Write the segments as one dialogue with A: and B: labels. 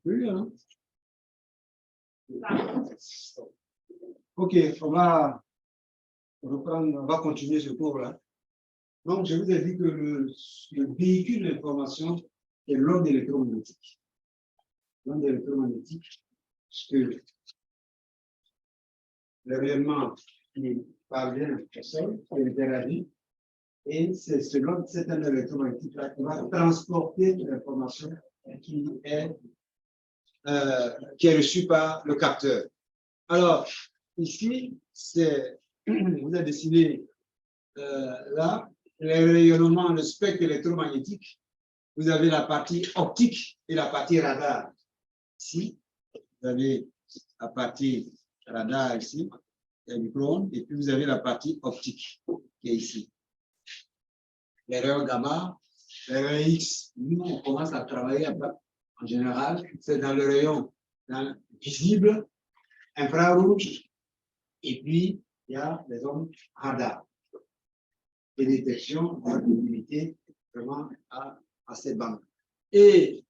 A: Oui, hein? Ok, on va reprendre, on va continuer ce cours-là. Donc, je vous ai dit que le véhicule d'information est l'onde électromagnétique. L'onde électromagnétique, que le rayonnement qui parvient au sol, qui interagit, et c'est selon cette onde électromagnétique-là qui va transporter l'information qui est reçue par le capteur. Alors, ici, vous avez dessiné là, le rayonnement, le spectre électromagnétique. Vous avez la partie optique et la partie radar. Ici, vous avez la partie radar ici, le micro-ondes, et puis vous avez la partie optique qui est ici. Les rayons gamma, les rayons X, nous, on commence à travailler en général, c'est dans le rayon visible, infrarouge, et puis il y a les ondes radar. Et détection de mobilité vraiment à ces bandes. Et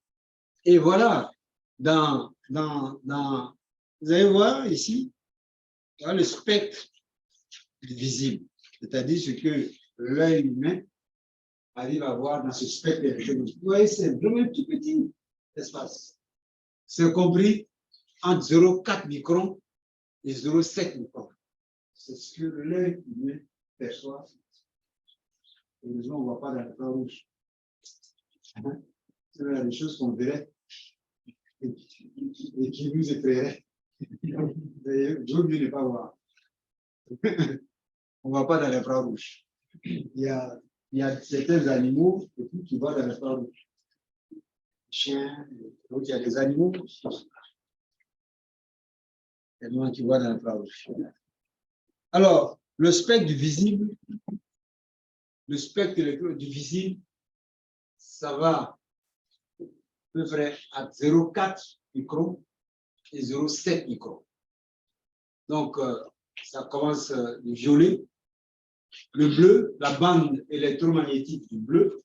A: voilà, vous allez voir ici, il y a le spectre visible, c'est-à-dire ce que l'œil humain arrive à voir dans ce spectre électromagnétique. Vous voyez, c'est vraiment un tout petit espace. C'est compris entre 0,4 microns et 0,7 microns. C'est ce que l'œil humain perçoit. Heureusement, on ne voit pas dans l'infrarouge. C'est des choses qu'on verrait et qui nous effraieraient. J'aime mieux ne pas voir. On ne voit pas dans l'infrarouge. Il y a certains animaux qui voient dans l'infrarouge. Chiens, donc il y a des animaux qui voient dans l'infrarouge. Alors, le spectre du visible, le spectre du visible, ça va à peu près à 0,4 microns et 0,7 microns. Donc, ça commence le violet, le bleu, la bande électromagnétique du bleu.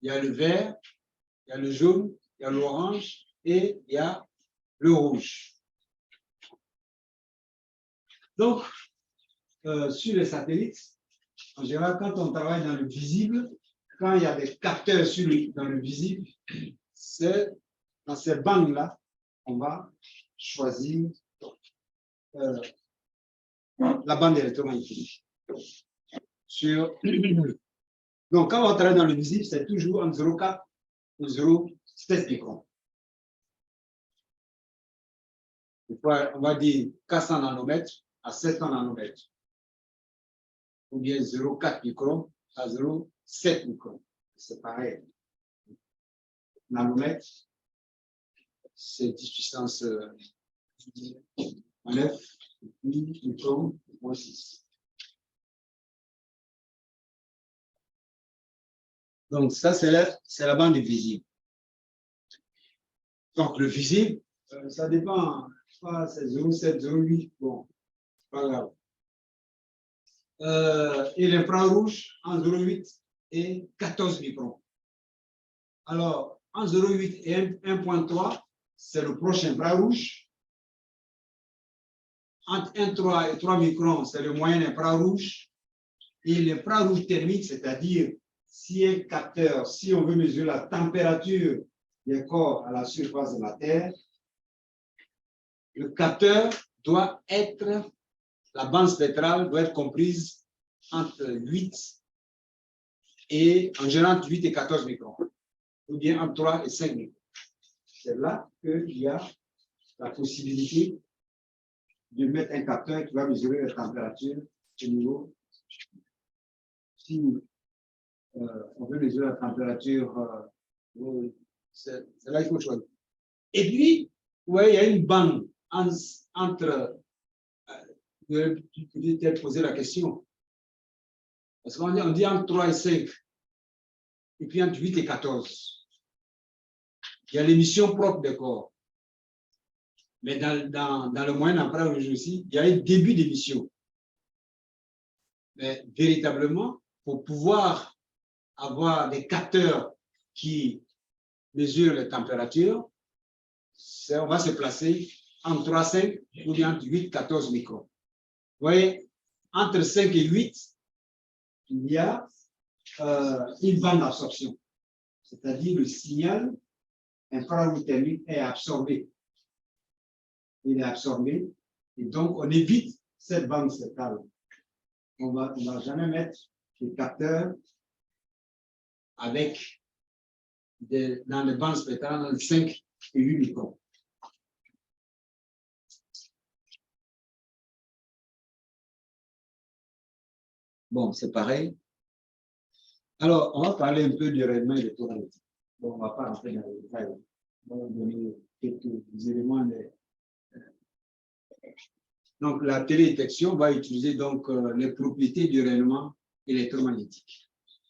A: Il y a le vert, il y a le jaune, il y a l'orange et il y a le rouge. Donc, sur les satellites, en général, quand on travaille dans le visible, quand il y a des capteurs dans le visible, c'est dans ces bandes-là, on va choisir la bande électromagnétique. Donc, quand on travaille dans le visible, c'est toujours entre 0,4 et 0,7 microns. On va dire 400 nanomètres à 700 nanomètres. Ou bien 0,4 microns à 0,7 microns. C'est pareil. Nanomètres, c'est 10 puissance 9, microns, moins 6. Donc, ça, c'est la bande visible. Donc, le visible, ça dépend. C'est 0,7, 0,8. Bon, c'est pas grave. Et l'infrarouge en 0,8 et 14 microns. Alors, en 0,8 et 1,3, c'est le proche infrarouge. Entre 1,3 et 3 microns, c'est le moyen infrarouge. Et l'infrarouge thermique, c'est-à-dire si un capteur, si on veut mesurer la température des corps à la surface de la Terre, le capteur doit être, la bande spectrale doit être comprise entre 8 et, en général, 8 et 14 microns, ou bien entre 3 et 5 microns. C'est là qu'il y a la possibilité de mettre un capteur qui va mesurer la température au niveau. Si on veut mesurer la température, c'est là qu'il faut choisir. Et puis, vous voyez, il y a une bande entre. Vous pouvez peut-être poser la question. Parce qu'on dit entre 3 et 5, et puis entre 8 et 14. Il y a l'émission propre des corps. Mais dans le moyen infrarouge aussi, il y a un début d'émission. Mais véritablement, pour pouvoir avoir des capteurs qui mesure les températures, on va se placer entre 3,5 ou bien entre 8, 14 microns. Vous voyez, entre 5 et 8, il y a une bande d'absorption. C'est-à-dire le signal infrarouge thermique est absorbé. Il est absorbé et donc on évite cette bande spectrale. On ne va jamais mettre des capteurs avec dans les bandes spectrales entre 5 et 8 microns. Bon, c'est pareil. Alors, on va parler un peu du rayonnement électromagnétique. Bon, on ne va pas rentrer dans les détails. On va donner quelques éléments. Donc, la télédétection va utiliser donc les propriétés du rayonnement électromagnétique.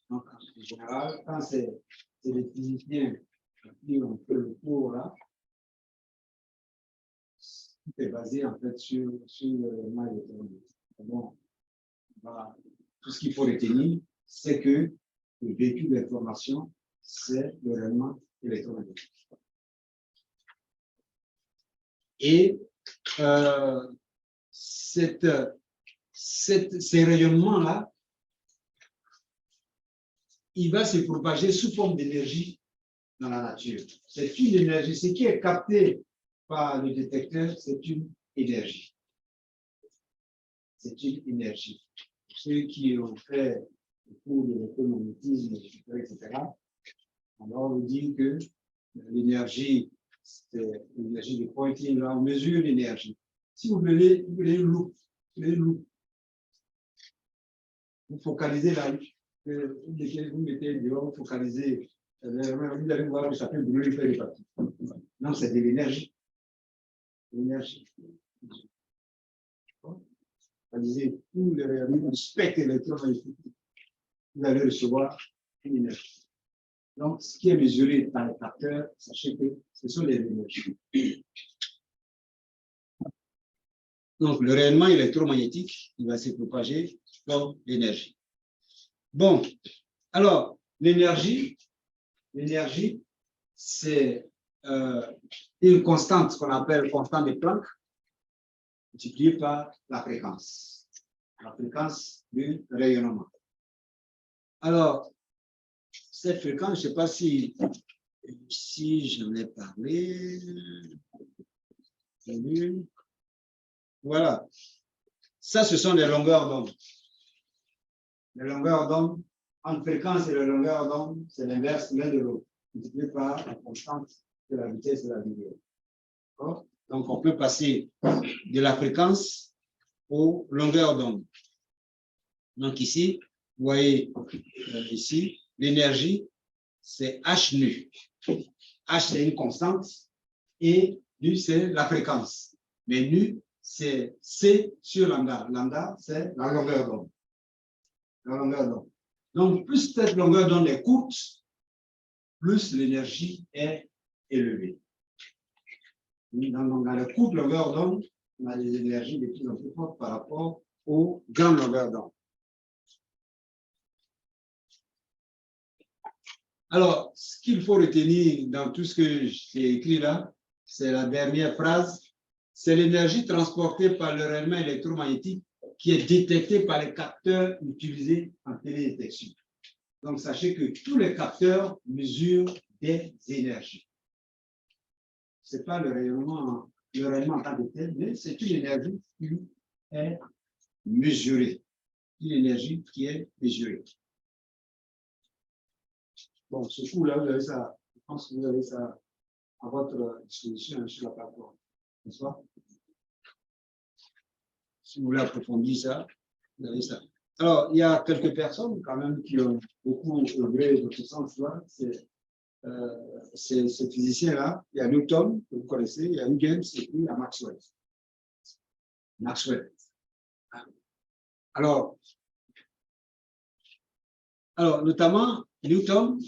A: Donc, en général, quand c'est des physiciens qui ont fait le cours là, tout est basé en fait sur le rayonnement électromagnétique. Bon, tout ce qu'il faut retenir, c'est que le véhicule d'information, c'est le rayonnement électromagnétique. Et ces rayonnements-là, il va se propager sous forme d'énergie dans la nature. C'est une énergie. Ce qui est capté par le détecteur, c'est une énergie. C'est une énergie. Pour ceux qui ont fait le cours de l'électromagnétisme, etc., alors on dit que l'énergie, c'est l'énergie de Poynting, là, on mesure l'énergie. Si vous voulez une loupe, vous focalisez la loupe, vous mettez dehors, vous focalisez, vous allez voir le chapitre de l'eau, il fait les parties. Non, c'est de l'énergie. L'énergie. Focalisez tous les rayonnements du spectre électromagnétique. Vous allez recevoir une énergie. Donc, ce qui est mesuré par les capteurs, sachez que ce sont les énergies. Donc, le rayonnement électromagnétique, il va se propager comme l'énergie. Bon, alors, l'énergie, c'est une constante qu'on appelle constante de Planck, multipliée par la fréquence du rayonnement. Alors, cette fréquence, je ne sais pas si j'en ai parlé. Voilà. Ça, ce sont les longueurs d'onde. Les longueurs d'onde, entre fréquence et la longueur d'onde, c'est l'inverse l'un de l'autre, multiplié par la constante de la vitesse de la lumière. Donc, on peut passer de la fréquence aux longueurs d'onde. Donc, ici, vous voyez, ici, l'énergie, c'est H nu. H, c'est une constante et nu, c'est la fréquence. Mais nu, c'est C sur lambda. Lambda, c'est la longueur d'onde. La longueur d'onde. Donc, plus cette longueur d'onde est courte, plus l'énergie est élevée. Dans les courtes longueurs d'onde, on a des énergies de plus en plus fortes par rapport aux grandes longueurs d'onde. Alors, ce qu'il faut retenir dans tout ce que j'ai écrit là, c'est la dernière phrase. C'est l'énergie transportée par le rayonnement électromagnétique qui est détectée par les capteurs utilisés en télédétection. Donc, sachez que tous les capteurs mesurent des énergies. Ce n'est pas le rayonnement en tant que tel, mais c'est une énergie qui est mesurée. Une énergie qui est mesurée. Bon, ce coup-là, vous avez ça, je pense que vous avez ça à votre disposition sur la plateforme, n'est-ce pas? Si vous voulez approfondir ça, vous avez ça. Alors, il y a quelques personnes quand même qui ont beaucoup œuvré dans ce sens-là. C'est ces physiciens-là. Il y a Newton, que vous connaissez, il y a Huygens et puis il y a Maxwell. Maxwell. Alors, notamment, Newton,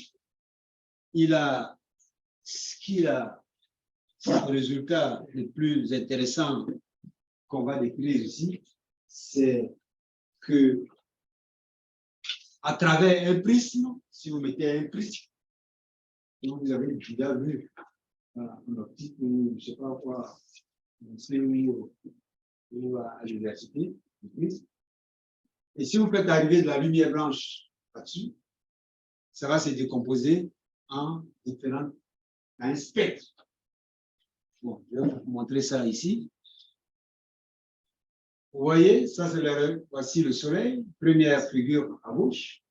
A: le résultat le plus intéressant qu'on va décrire ici, c'est que à travers un prisme, si vous mettez un prisme, Donc, vous avez déjà vu en optique ou je ne sais pas quoi, ou à l'université. Et si vous faites arriver de la lumière blanche là-dessus, ça va se décomposer en différents, un spectre. Bon, je vais vous montrer ça ici. Vous voyez, ça c'est voici le soleil, première figure à gauche.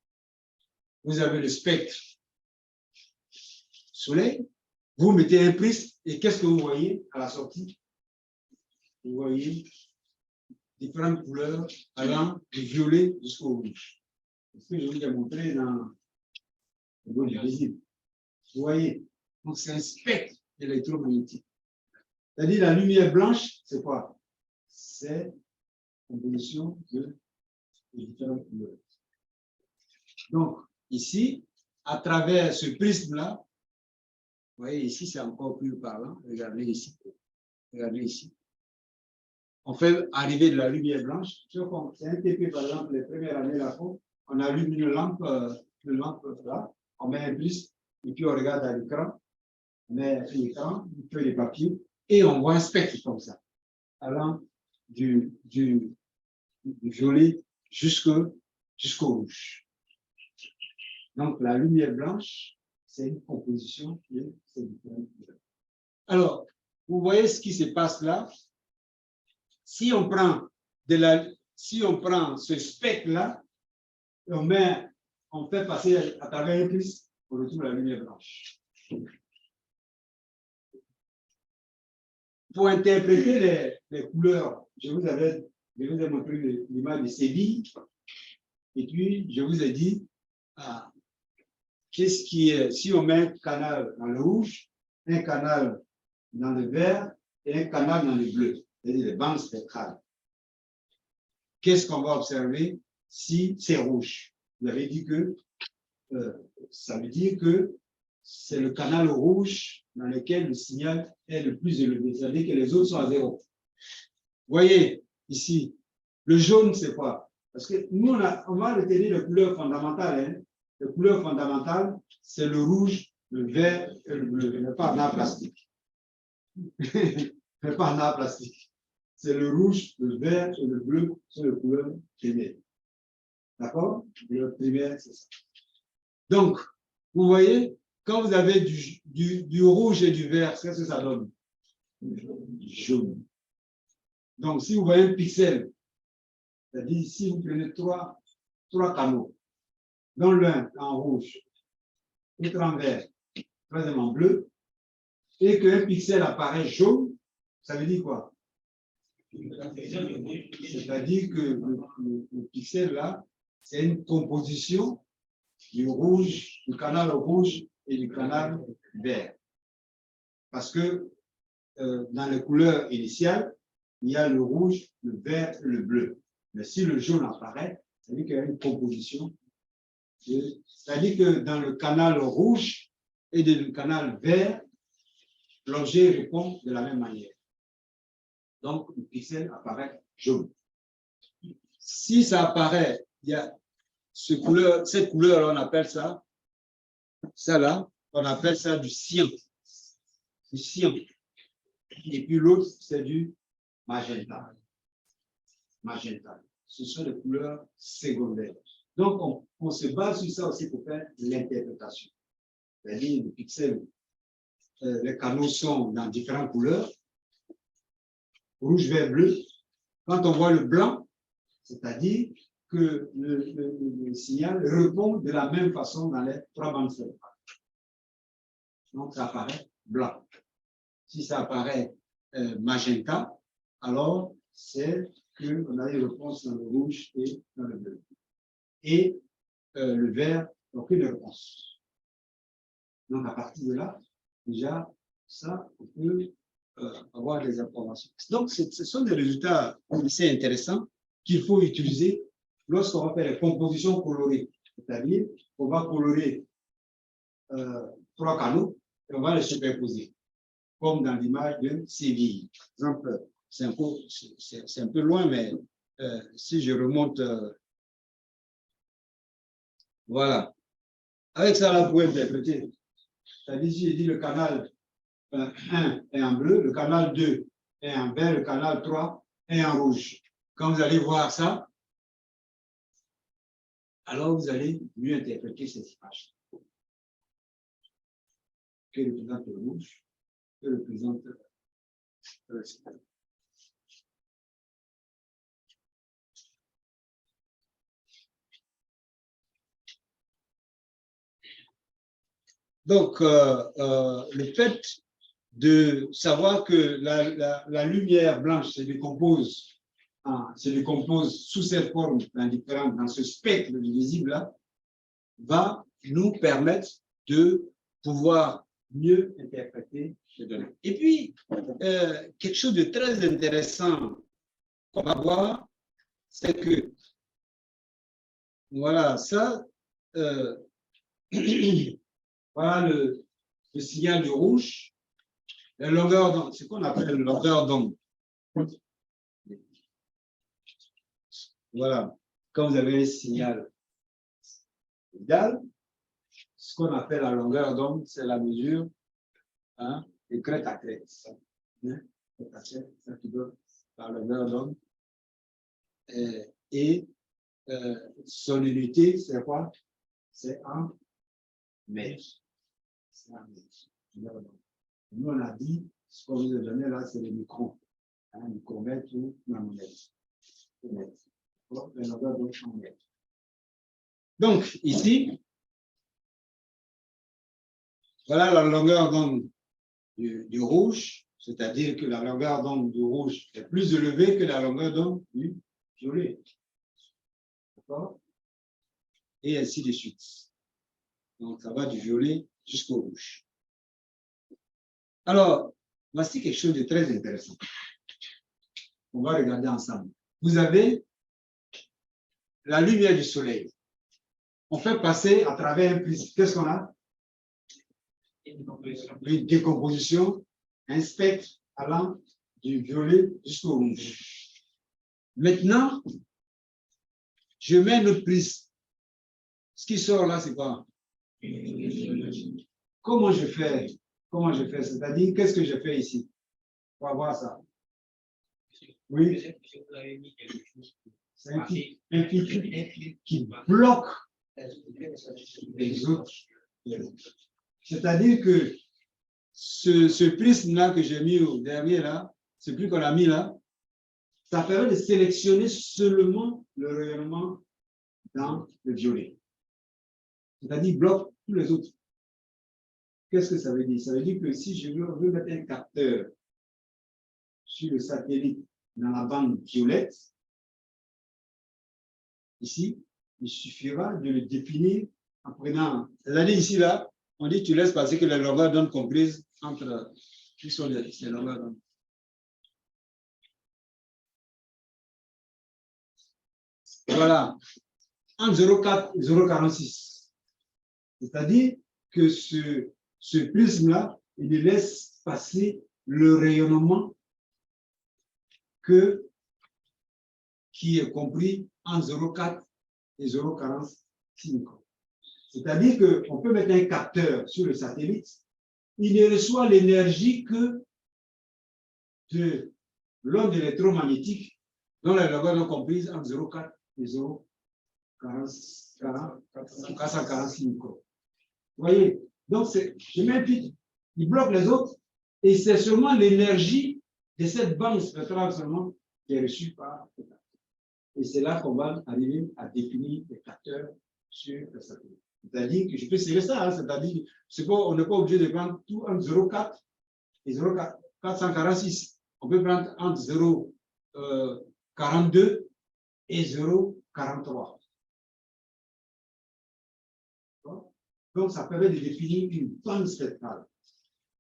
A: Vous avez le spectre soleil. Vous mettez un prisme et qu'est-ce que vous voyez à la sortie? Vous voyez différentes couleurs allant du violet jusqu'au rouge. C'est ce que je vous ai montré dans le monde visible. Vous voyez, donc c'est un spectre électromagnétique. C'est-à-dire la lumière blanche, c'est quoi? C'est la composition de différentes couleurs. Donc, ici, à travers ce prisme-là, vous voyez, ici, c'est encore plus parlant. Regardez ici. Regardez ici. On fait arriver de la lumière blanche. C'est un TP, par exemple, les premières années là, on allume une lampe là, on met un prisme, et puis on regarde à l'écran, on met l'écran, une feuille de papier, et on voit un spectre comme ça, allant du violet jusqu'au rouge. Donc, la lumière blanche, c'est une composition de ces différentes couleurs. Alors, vous voyez ce qui se passe là. Si on prend ce spectre-là, on fait passer à travers un prisme, on retrouve la lumière blanche. Pour interpréter les couleurs, je vous ai montré l'image de Séville, et puis je vous ai dit, qu'est-ce qui est, si on met un canal dans le rouge, un canal dans le vert et un canal dans le bleu, c'est-à-dire les bandes spectrales. Qu'est-ce qu'on va observer si c'est rouge? Vous avez dit que ça veut dire que c'est le canal rouge dans lequel le signal est le plus élevé, c'est-à-dire que les autres sont à zéro. Vous voyez ici, le jaune, c'est quoi? Parce que nous, on va retenir les couleurs fondamentales. Hein. Les couleurs fondamentales, c'est le rouge, le vert et le bleu, mais pas en art plastique. Mais pas en art plastique. C'est le rouge, le vert et le bleu sont les couleurs primaires. D'accord? Le primaire, c'est ça. Donc, vous voyez, quand vous avez du rouge et du vert, qu'est-ce que ça donne? Jaune. Donc, si vous voyez un pixel, c'est-à-dire si vous prenez trois canaux, dont l'un en rouge, l'autre en vert, troisième en bleu, et qu'un pixel apparaît jaune, ça veut dire quoi? C'est-à-dire que le pixel là, c'est une composition du rouge, du canal rouge et du canal vert. Parce que dans les couleurs initiales, il y a le rouge, le vert et le bleu. Mais si le jaune apparaît, ça veut dire qu'il y a une composition. C'est-à-dire que dans le canal rouge et dans le canal vert, l'objet répond de la même manière. Donc, le pixel apparaît jaune. Si ça apparaît, il y a cette couleur, on appelle ça là, on appelle ça du cyan. Du cyan. Et puis l'autre, c'est du magenta. Magenta. Ce sont les couleurs secondaires. Donc, on se base sur ça aussi pour faire l'interprétation. C'est-à-dire, les pixels, les canaux sont dans différentes couleurs. Rouge, vert, bleu. Quand on voit le blanc, c'est-à-dire que le signal répond de la même façon dans les trois bandes spectrales. Donc, ça apparaît blanc. Si ça apparaît magenta, alors c'est qu'on a une réponse dans le rouge et dans le bleu. Et le vert, aucune réponse. Donc, à partir de là, déjà, ça, on peut avoir des informations. Donc, ce sont des résultats assez intéressants qu'il faut utiliser lorsqu'on va faire les compositions colorées. C'est-à-dire qu'on va colorer trois canaux et on va les superposer, comme dans l'image de Séville. Par exemple, c'est un peu loin, mais si je remonte, voilà. Avec ça, là, vous pouvez interpréter C'est-à-dire, si je dis le canal 1 est en bleu, le canal 2 est en vert, le canal 3 est en rouge. Quand vous allez voir ça, alors vous allez mieux interpréter cette image que représente le rouge, que représente le ciel. Donc, le fait de savoir que la lumière blanche se décompose sous cette forme indifférente dans ce spectre visible-là, va nous permettre de pouvoir mieux interpréter les données. Et puis, quelque chose de très intéressant qu'on va voir, c'est que, voilà, ça, voilà le signal du rouge, la longueur d'onde, c'est ce qu'on appelle la longueur d'onde. Voilà, quand vous avez un signal égal, ce qu'on appelle la longueur d'onde, c'est la mesure de crête à crête. Ça qui donne la longueur d'onde. Et son unité, c'est quoi? C'est en mètres. C'est en mètres. Nous, on a dit, ce qu'on vous a donné là, c'est le micron. Micromètre ou nanomètre. La longueur d'onde en mètres. Donc, ici, voilà la longueur d'onde du rouge, c'est-à-dire que la longueur d'onde du rouge est plus élevée que la longueur d'onde du violet. D'accord? Et ainsi de suite. Donc, ça va du violet jusqu'au rouge. Alors, voici quelque chose de très intéressant. On va regarder ensemble. Vous avez la lumière du soleil. On fait passer à travers un prisme. Qu'est-ce qu'on a? Une décomposition, un spectre allant du violet jusqu'au rouge. Maintenant, je mets notre prisme. Ce qui sort là, c'est quoi? Comment je fais? C'est-à-dire, qu'est-ce que je fais ici? On va voir ça. Oui. C'est un filtre qui bloque les autres. C'est-à-dire que ce prisme-là que j'ai mis au dernier, là, ce plus qu'on a mis là, ça permet de sélectionner seulement le rayonnement dans le violet. C'est-à-dire bloque tous les autres. Qu'est-ce que ça veut dire? Ça veut dire que si je veux mettre un capteur sur le satellite dans la bande violette, ici, il suffira de le définir en prenant. C'est-à-dire ici, là, on dit tu laisses passer que la longueur d'onde comprise entre qui sont les longueurs d'onde. Voilà, entre 0,4 et 0,46. C'est-à-dire que ce prisme-là, il laisse passer le rayonnement qui est compris en 0,4 et 0,45. C'est-à-dire qu'on peut mettre un capteur sur le satellite, il ne reçoit l'énergie que de l'onde électromagnétique dont la longueur est comprise entre 0,4 et 0,445 microns. Vous voyez? Donc, je mets un filtre, il bloque les autres, et c'est seulement l'énergie de cette bande spectrale seulement qui est reçue par le capteur. Et c'est là qu'on va arriver à définir les capteurs sur le satellite. C'est-à-dire que je peux serrer ça, c'est-à-dire qu'on n'est pas obligé de prendre tout entre 0,4 et 0,446. On peut prendre entre 0,42 et 0,43. Donc, ça permet de définir une bande spectrale.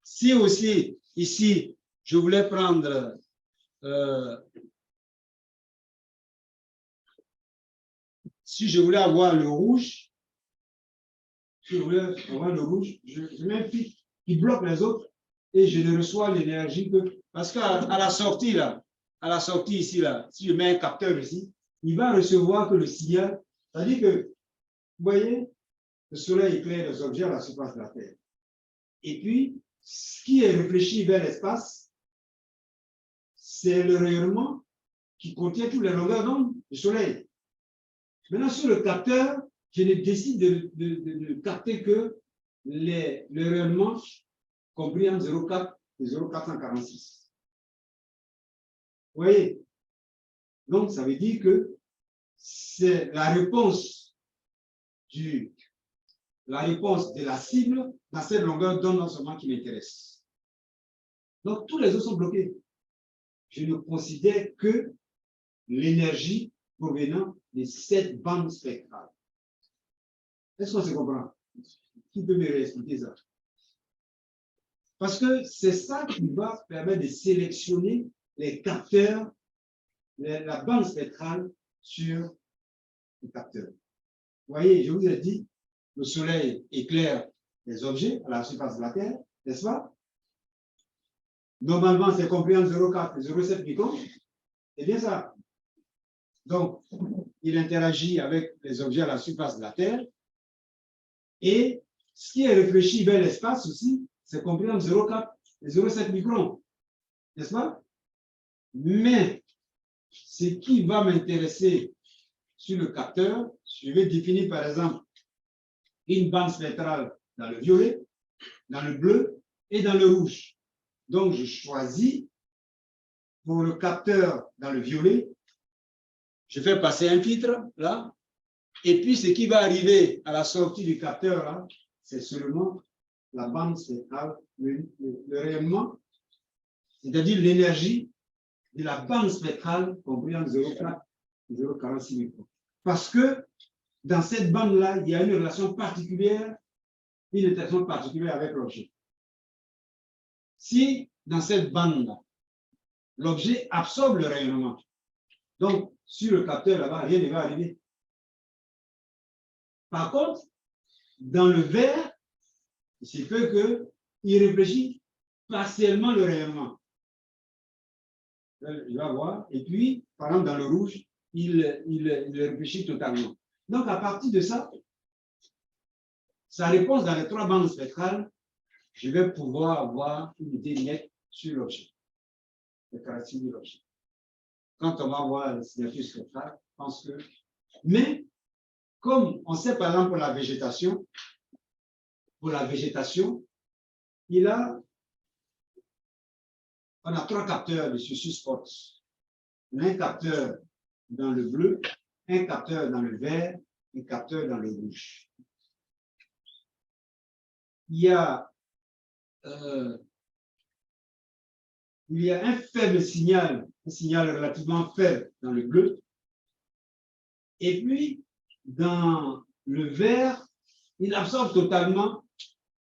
A: Si aussi, ici, je voulais prendre si je voulais avoir le rouge, je mets un filtre qui bloque les autres et je ne reçois l'énergie que. Parce qu'à la sortie, là, ici, là, si je mets un capteur ici, il va recevoir que le signal. C'est-à-dire que, vous voyez, le soleil éclaire les objets à la surface de la Terre. Et puis, ce qui est réfléchi vers l'espace, c'est le rayonnement qui contient toutes les longueurs d'onde du Soleil. Maintenant, sur le capteur, je décide de capter que le rayonnement compris en 0,4 et 0,446. Vous voyez? Donc, ça veut dire que c'est la réponse de la cible dans cette longueur d'onde non seulement qui m'intéresse. Donc, tous les autres sont bloqués. Je ne considère que l'énergie provenant de cette bande spectrale. Est-ce qu'on se comprend? Qui peut me réexpliquer ça? Parce que c'est ça qui va permettre de sélectionner les capteurs, la bande spectrale sur les capteurs. Vous voyez, je vous ai dit, le Soleil éclaire les objets à la surface de la Terre, n'est-ce pas? Normalement, c'est compris en 0,4 et 0,7 microns. C'est bien ça. Donc, il interagit avec les objets à la surface de la Terre. Et ce qui est réfléchi vers l'espace aussi, c'est compris en 0,4 et 0,7 microns. N'est-ce pas? Mais ce qui va m'intéresser sur le capteur, je vais définir par exemple une bande spectrale dans le violet, dans le bleu et dans le rouge. Donc, je choisis pour le capteur dans le violet, je fais passer un filtre là, et puis ce qui va arriver à la sortie du capteur là, c'est seulement la bande spectrale, le rayonnement, c'est-à-dire l'énergie de la bande spectrale compris en 0,4 et 0,46 microns. Parce que dans cette bande-là, il y a une relation particulière, une interaction particulière avec l'objet. Si dans cette bande-là, l'objet absorbe le rayonnement, donc sur le capteur là-bas, rien ne va arriver. Par contre, dans le vert, il se peut qu'il réfléchit partiellement le rayonnement. Il va voir, et puis, par exemple, dans le rouge, il réfléchit totalement. Donc, à partir de ça, sa réponse dans les trois bandes spectrales, je vais pouvoir avoir une idée nette sur l'objet, les caractéristiques de l'objet. Quand on va voir les signatures spectrales, je pense que... Mais, comme on sait par exemple pour la végétation, on a trois capteurs de Susus Spot. On a un capteur dans le bleu, un capteur dans le vert, un capteur dans le rouge. Il y a un faible signal, un signal relativement faible dans le bleu. Et puis, dans le vert, il absorbe totalement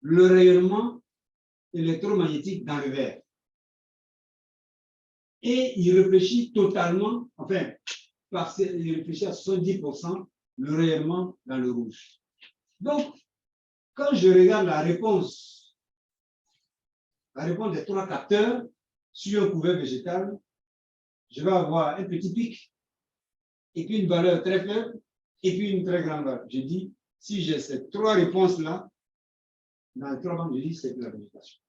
A: le rayonnement électromagnétique dans le vert. Et il réfléchit totalement, enfin, il réfléchit à 70% le rayonnement dans le rouge. Donc, quand je regarde la réponse des trois capteurs sur un couvert végétal, je vais avoir un petit pic, et puis une valeur très faible, et puis une très grande valeur. Je dis, si j'ai ces trois réponses-là, dans les trois bandes, je dis c'est de la végétation.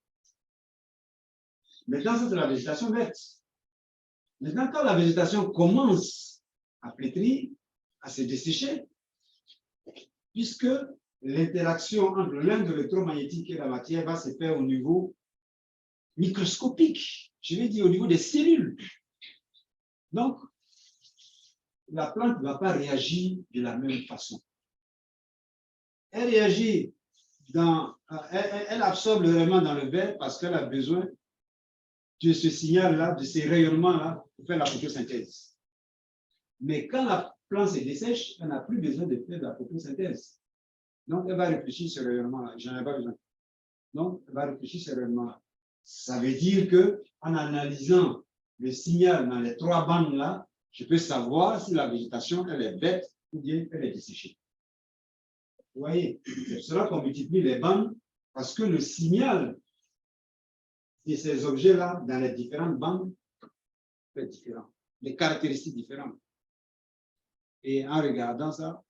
A: Maintenant, ça, c'est la végétation verte. Maintenant, quand la végétation commence à flétrir, à se dessécher, puisque l'interaction entre l'onde électromagnétique et la matière va se faire au niveau microscopique, je vais dire au niveau des cellules. Donc, la plante ne va pas réagir de la même façon. Elle réagit elle absorbe le rayonnement dans le verre parce qu'elle a besoin de ce signal-là, de ces rayonnements-là, pour faire la photosynthèse. Mais quand la plante se dessèche, elle n'a plus besoin de faire de la photosynthèse. Donc, elle va réfléchir sur ce rayonnement-là. J'en ai pas besoin. Donc, elle va réfléchir sur ce rayonnement-là. Ça veut dire qu'en analysant le signal dans les trois bandes-là, je peux savoir si la végétation, elle est verte ou bien elle est desséchée. Vous voyez, c'est cela qu'on multiplie les bandes parce que le signal de ces objets-là dans les différentes bandes est différent, les caractéristiques différentes. Et en regardant ça,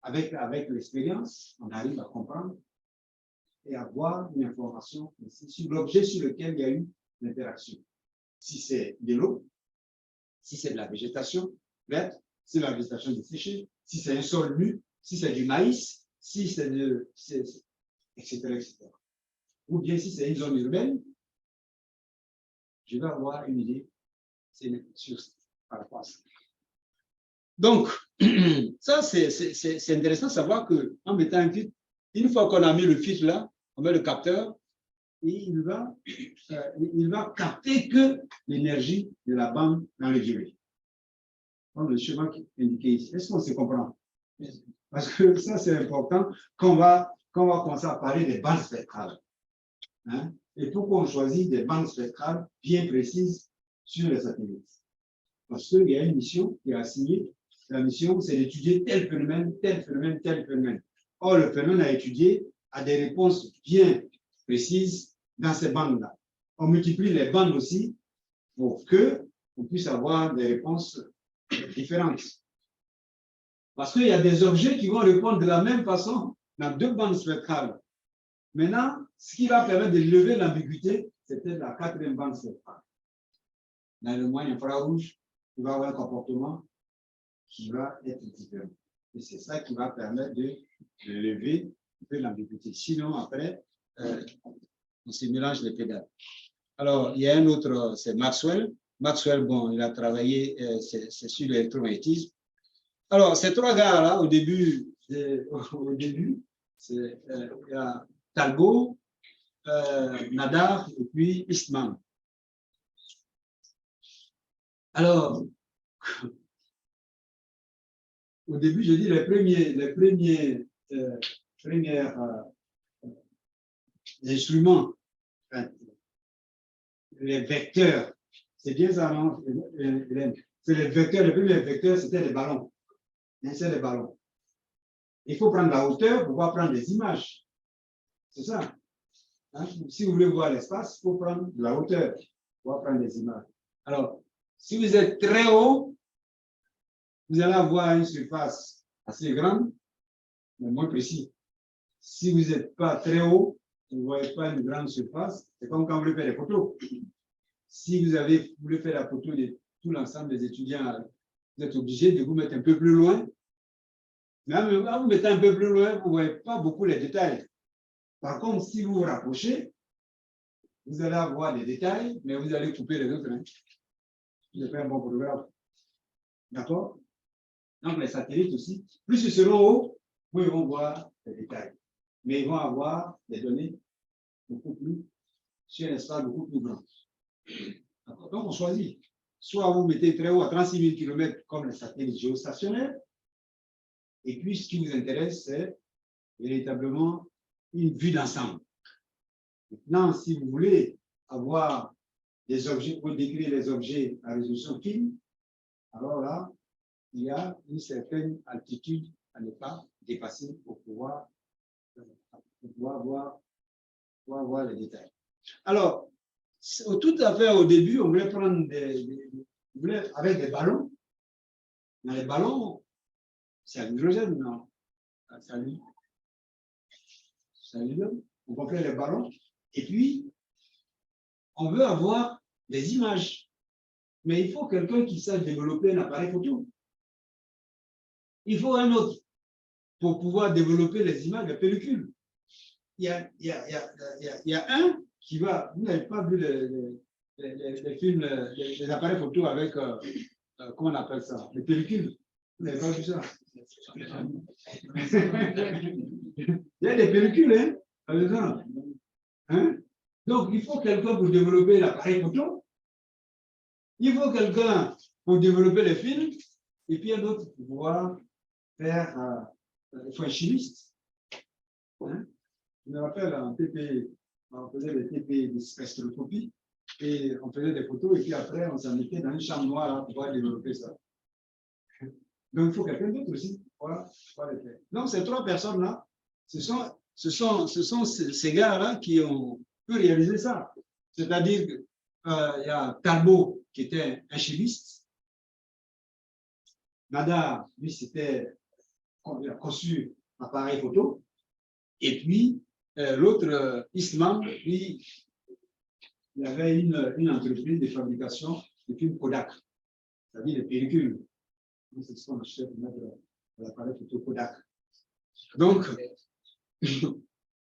A: avec l'expérience, on arrive à comprendre et avoir une information sur l'objet sur lequel il y a eu l'interaction. Si c'est de l'eau, si c'est de la végétation verte, si la végétation desséchée, si c'est un sol nu, si c'est du maïs, si c'est de... etc., etc. Ou bien si c'est une zone urbaine, je vais avoir une idée par rapport à ça. Donc, ça, c'est intéressant de savoir qu'en mettant un filtre, une fois qu'on a mis le filtre là, on met le capteur, et il va capter que l'énergie de la bande dans le violet. Comme le schéma qui est indiqué ici. Est-ce qu'on se comprend? Parce que ça, c'est important qu'on va commencer à parler des bandes spectrales. Hein? Et pourquoi on choisit des bandes spectrales bien précises sur les satellites? Parce qu'il y a une mission qui est assignée. La mission, c'est d'étudier tel phénomène, tel phénomène, tel phénomène. Or, le phénomène à étudier a des réponses bien précises dans ces bandes-là. On multiplie les bandes aussi pour qu'on puisse avoir des réponses différentes. Parce qu'il y a des objets qui vont répondre de la même façon dans deux bandes spectrales. Maintenant, ce qui va permettre de lever l'ambiguïté, c'est peut-être la quatrième bande spectrale. Dans le moyen infrarouge, il va avoir un comportement qui va être différent. Et c'est ça qui va permettre de lever un peu l'ambiguïté. Sinon, après, on se mélange les pédales. Alors, il y a un autre, c'est Maxwell. Maxwell, bon, il a travaillé, c'est sur l'électromagnétisme. Alors, ces trois gars-là, au début, c'est il y a Talbot, Nadar et puis Eastman. Alors, au début, je dis les premiers instruments, les vecteurs, c'est bien ça, non? C'est les vecteurs, les premiers vecteurs, c'était les ballons. C'est les ballons. Il faut prendre la hauteur pour pouvoir prendre des images. C'est ça. Hein? Si vous voulez voir l'espace, il faut prendre la hauteur pour pouvoir prendre des images. Alors, si vous êtes très haut, vous allez avoir une surface assez grande, mais moins précis. Si vous n'êtes pas très haut, vous ne voyez pas une grande surface, c'est comme quand vous voulez faire des photos. Si vous voulez faire la photo de tout l'ensemble des étudiants, vous êtes obligé de vous mettre un peu plus loin. Mais en vous mettant un peu plus loin, vous ne voyez pas beaucoup les détails. Par contre, si vous vous rapprochez, vous allez avoir des détails, mais vous allez couper les autres. Vous allez faire un bon photographe. D'accord? Donc, les satellites aussi, plus ils seront hauts, plus ils vont voir les détails. Mais ils vont avoir des données beaucoup plus, sur un espace beaucoup plus grand. Donc, on choisit. Soit vous mettez très haut à 36 000 km comme les satellites géostationnaires, et puis ce qui vous intéresse, c'est véritablement une vue d'ensemble. Maintenant, si vous voulez avoir des objets, pour décrire les objets à résolution fine, alors là, il y a une certaine altitude à ne pas dépasser pour pouvoir voir les détails. Alors, tout à fait au début, on voulait prendre avec des ballons. Mais les ballons, c'est à l'hydrogène, non? C'est à l'hydrogène. On complète les ballons. Et puis, on veut avoir des images. Mais il faut quelqu'un qui sache développer un appareil photo. Il faut un autre pour pouvoir développer les images, les pellicules. Il y a un qui va... Vous n'avez pas vu les films, les appareils photo avec... comment on appelle ça? Les pellicules. Vous n'avez pas vu ça? Il y a des pellicules, hein? Par exemple. Hein? Donc, il faut quelqu'un pour développer l'appareil photo. Il faut quelqu'un pour développer les films. Et puis, un autre pour pouvoir faire... il faut un chimiste. Hein? Je me rappelle, en TP, on faisait des TP de spectroscopie. Et on faisait des photos. Et puis après, on s'en mettait dans une chambre noire là, pour pouvoir développer ça. Donc, il faut quelqu'un d'autre aussi. Voilà. Donc, ces trois personnes-là, ce sont ces gars-là qui ont pu réaliser ça. C'est-à-dire qu'il y a Talbot qui était un chimiste. Nadar, lui, c'était conçu appareil photo. Et puis, L'autre, Eastman, lui, il avait une entreprise de fabrication de films Kodak, c'est-à-dire les pellicules. C'est ce qu'on achète dans l'appareil photo Kodak. Donc,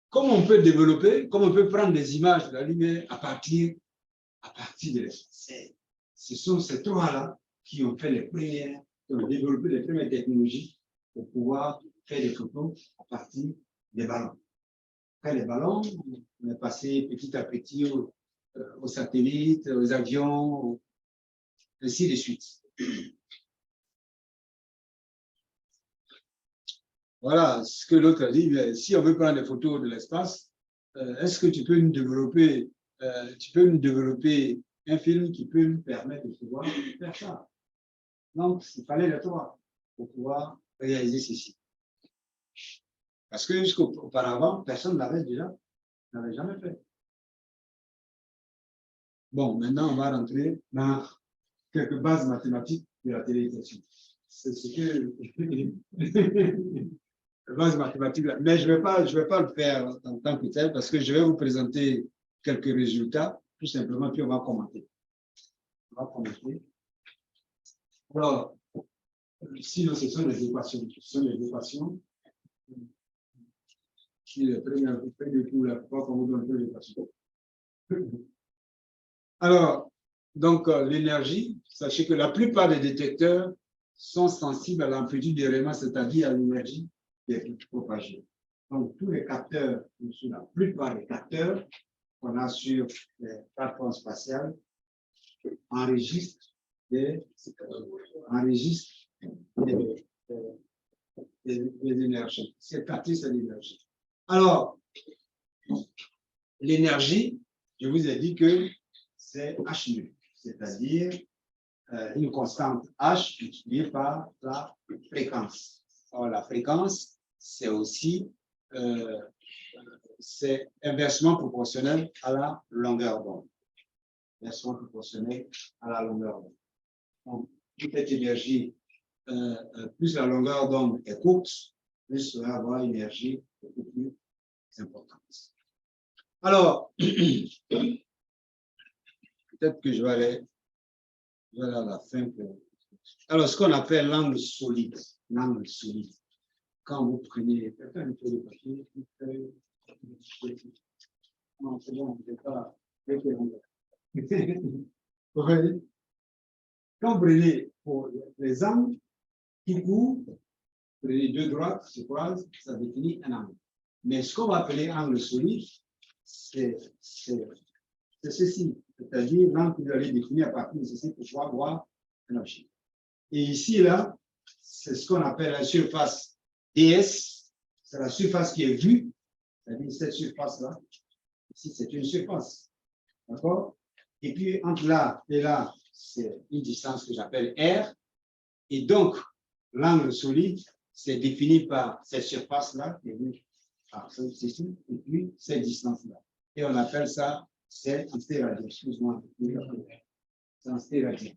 A: comment on peut développer, comment on peut prendre des images de la lumière à partir de l'espace. Ce sont ces trois-là qui ont fait les premières, qui ont développé les premières technologies pour pouvoir faire des photos à partir des ballons. Après les ballons, on est passé petit à petit aux satellites, aux avions, ainsi de suite. Voilà ce que l'autre a dit. Si on veut prendre des photos de l'espace, est-ce que tu peux nous développer, un film qui peut nous permettre de pouvoir faire ça? Donc, il fallait les trois pour pouvoir réaliser ceci. Parce que jusqu'auparavant, personne n'avait jamais fait. Bon, maintenant, on va rentrer dans quelques bases mathématiques de la télévision. C'est ce que... base mathématique, mais je vais pas le faire en tant que tel parce que je vais vous présenter quelques résultats, tout simplement, puis on va commenter. Alors, sinon, ce sont les équations. Si le premier coup, la plupart qu'on vous donne les équations. Alors, donc, l'énergie, sachez que la plupart des détecteurs sont sensibles à l'amplitude des rayonnements, c'est-à-dire à l'énergie qui est propagée. Donc, tous les capteurs, la plupart des capteurs qu'on a sur les plateformes spatiales enregistrent des énergies. C'est capté, c'est l'énergie. Alors, l'énergie, je vous ai dit que c'est H nu, c'est-à-dire une constante H multipliée par la fréquence. Alors, la fréquence, c'est aussi c'est inversement proportionnel à la longueur d'onde. Inversement proportionnel à la longueur d'onde. Donc, toute cette énergie, plus la longueur d'onde est courte, plus on va avoir une énergie beaucoup plus importante. Alors, peut-être que je vais aller à la fin. Alors, ce qu'on appelle l'angle solide. L'angle solide. Quand vous prenez quelqu'un une feuille de papier, non, c'est bon, je ne vais pas. Quand vous prenez pour les angles qui courent, vous prenez deux droites, se croisent, ça définit un angle. Mais ce qu'on va appeler angle solide, c'est ceci. C'est-à-dire l'angle que vous allez définir à partir de ceci pour pouvoir voir un objet. Et ici, là, c'est ce qu'on appelle la surface DS. C'est la surface qui est vue. C'est-à-dire cette surface-là. Ici, c'est une surface. D'accord? Et puis, entre là et là, c'est une distance que j'appelle R. Et donc, l'angle solide, c'est défini par cette surface-là, qui est vue par ceci, et puis cette distance-là. Et on appelle ça, c'est un stéradien. Excuse-moi. C'est un stéradien.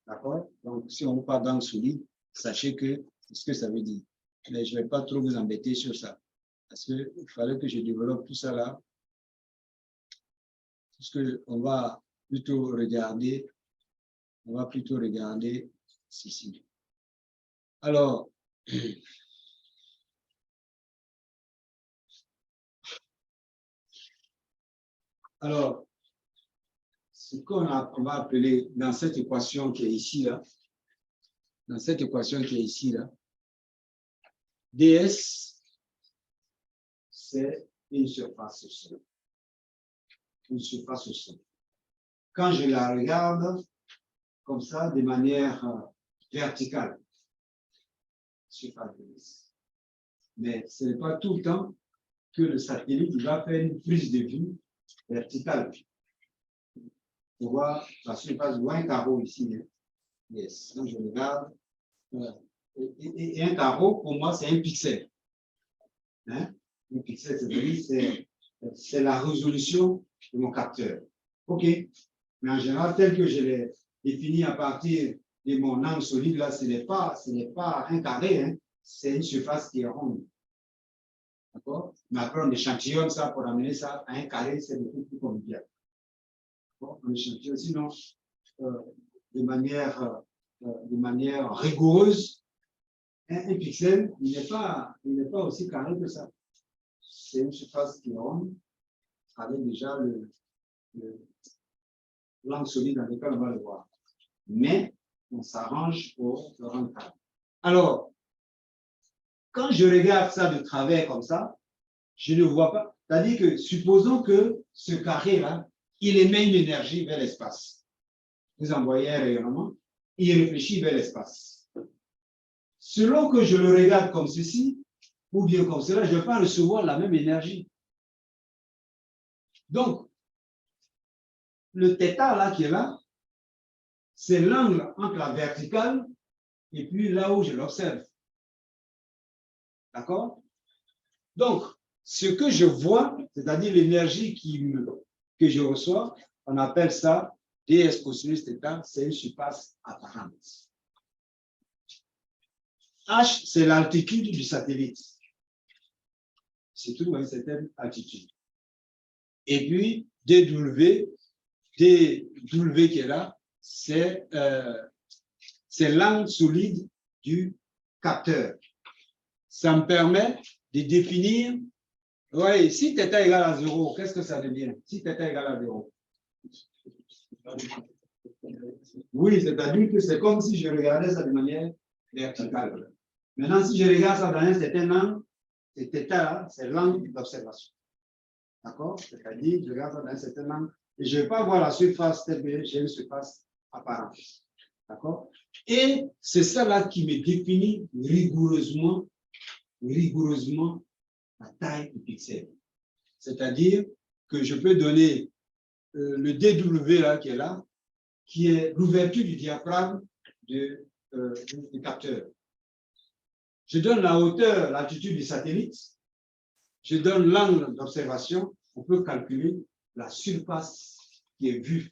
A: D'accord? Donc, si on parle d'angle solide, sachez que c'est ce que ça veut dire. Mais je ne vais pas trop vous embêter sur ça. Parce qu'il fallait que je développe tout ça là. Parce qu'on va plutôt regarder, ceci. Alors, ce qu'on va appeler dans cette équation qui est ici, là, DS, c'est une surface au sol. Une surface au sol. Quand je la regarde comme ça, de manière verticale, surface DS. Mais ce n'est pas tout le temps que le satellite va faire une prise de vue verticale. On voit la surface ou un carreau ici. Hein. Yes. Quand je regarde, et un carreau, pour moi, c'est un pixel. Hein? Un pixel, c'est la résolution de mon capteur. OK. Mais en général, tel que je l'ai défini à partir de mon angle solide, là, ce n'est pas un carré, hein? C'est une surface qui est ronde. D'accord? Mais après, on échantillonne ça pour amener ça à un carré, c'est beaucoup plus convivial. On échantillonne, sinon, de manière rigoureuse, un pixel, il n'est pas aussi carré que ça. C'est une surface qui est ronde, avec déjà l'angle solide dans lequel on va le voir. Mais on s'arrange pour le rendre carré. Alors, quand je regarde ça de travers comme ça, je ne vois pas. C'est-à-dire que supposons que ce carré-là, il émet une énergie vers l'espace. Vous envoyez un rayonnement, il réfléchit vers l'espace. Selon que je le regarde comme ceci, ou bien comme cela, je ne vais pas recevoir la même énergie. Donc, le θ là qui est là, c'est l'angle entre la verticale et puis là où je l'observe. D'accord? Donc, ce que je vois, c'est-à-dire l'énergie que je reçois, on appelle ça ds cosinus θ, c'est une surface apparente. H, c'est l'altitude du satellite. C'est tout à une certaine altitude. Et puis, dW qui est là, c'est l'angle solide du capteur. Ça me permet de définir, ouais, si θ égale à 0, qu'est-ce que ça devient? Si θ égale à 0. Oui, c'est-à-dire que c'est comme si je regardais ça de manière verticale. Maintenant, si je regarde ça dans un certain angle, c'est θ, c'est l'angle d'observation. D'accord? C'est-à-dire, je regarde ça dans un certain angle et je ne vais pas voir la surface telle que j'ai une surface apparente. D'accord? Et c'est ça là qui me définit rigoureusement la taille du pixel. C'est-à-dire que je peux donner le dW là, qui est l'ouverture du diaphragme du capteur. Je donne la hauteur, l'altitude du satellite, je donne l'angle d'observation, on peut calculer la surface qui est vue.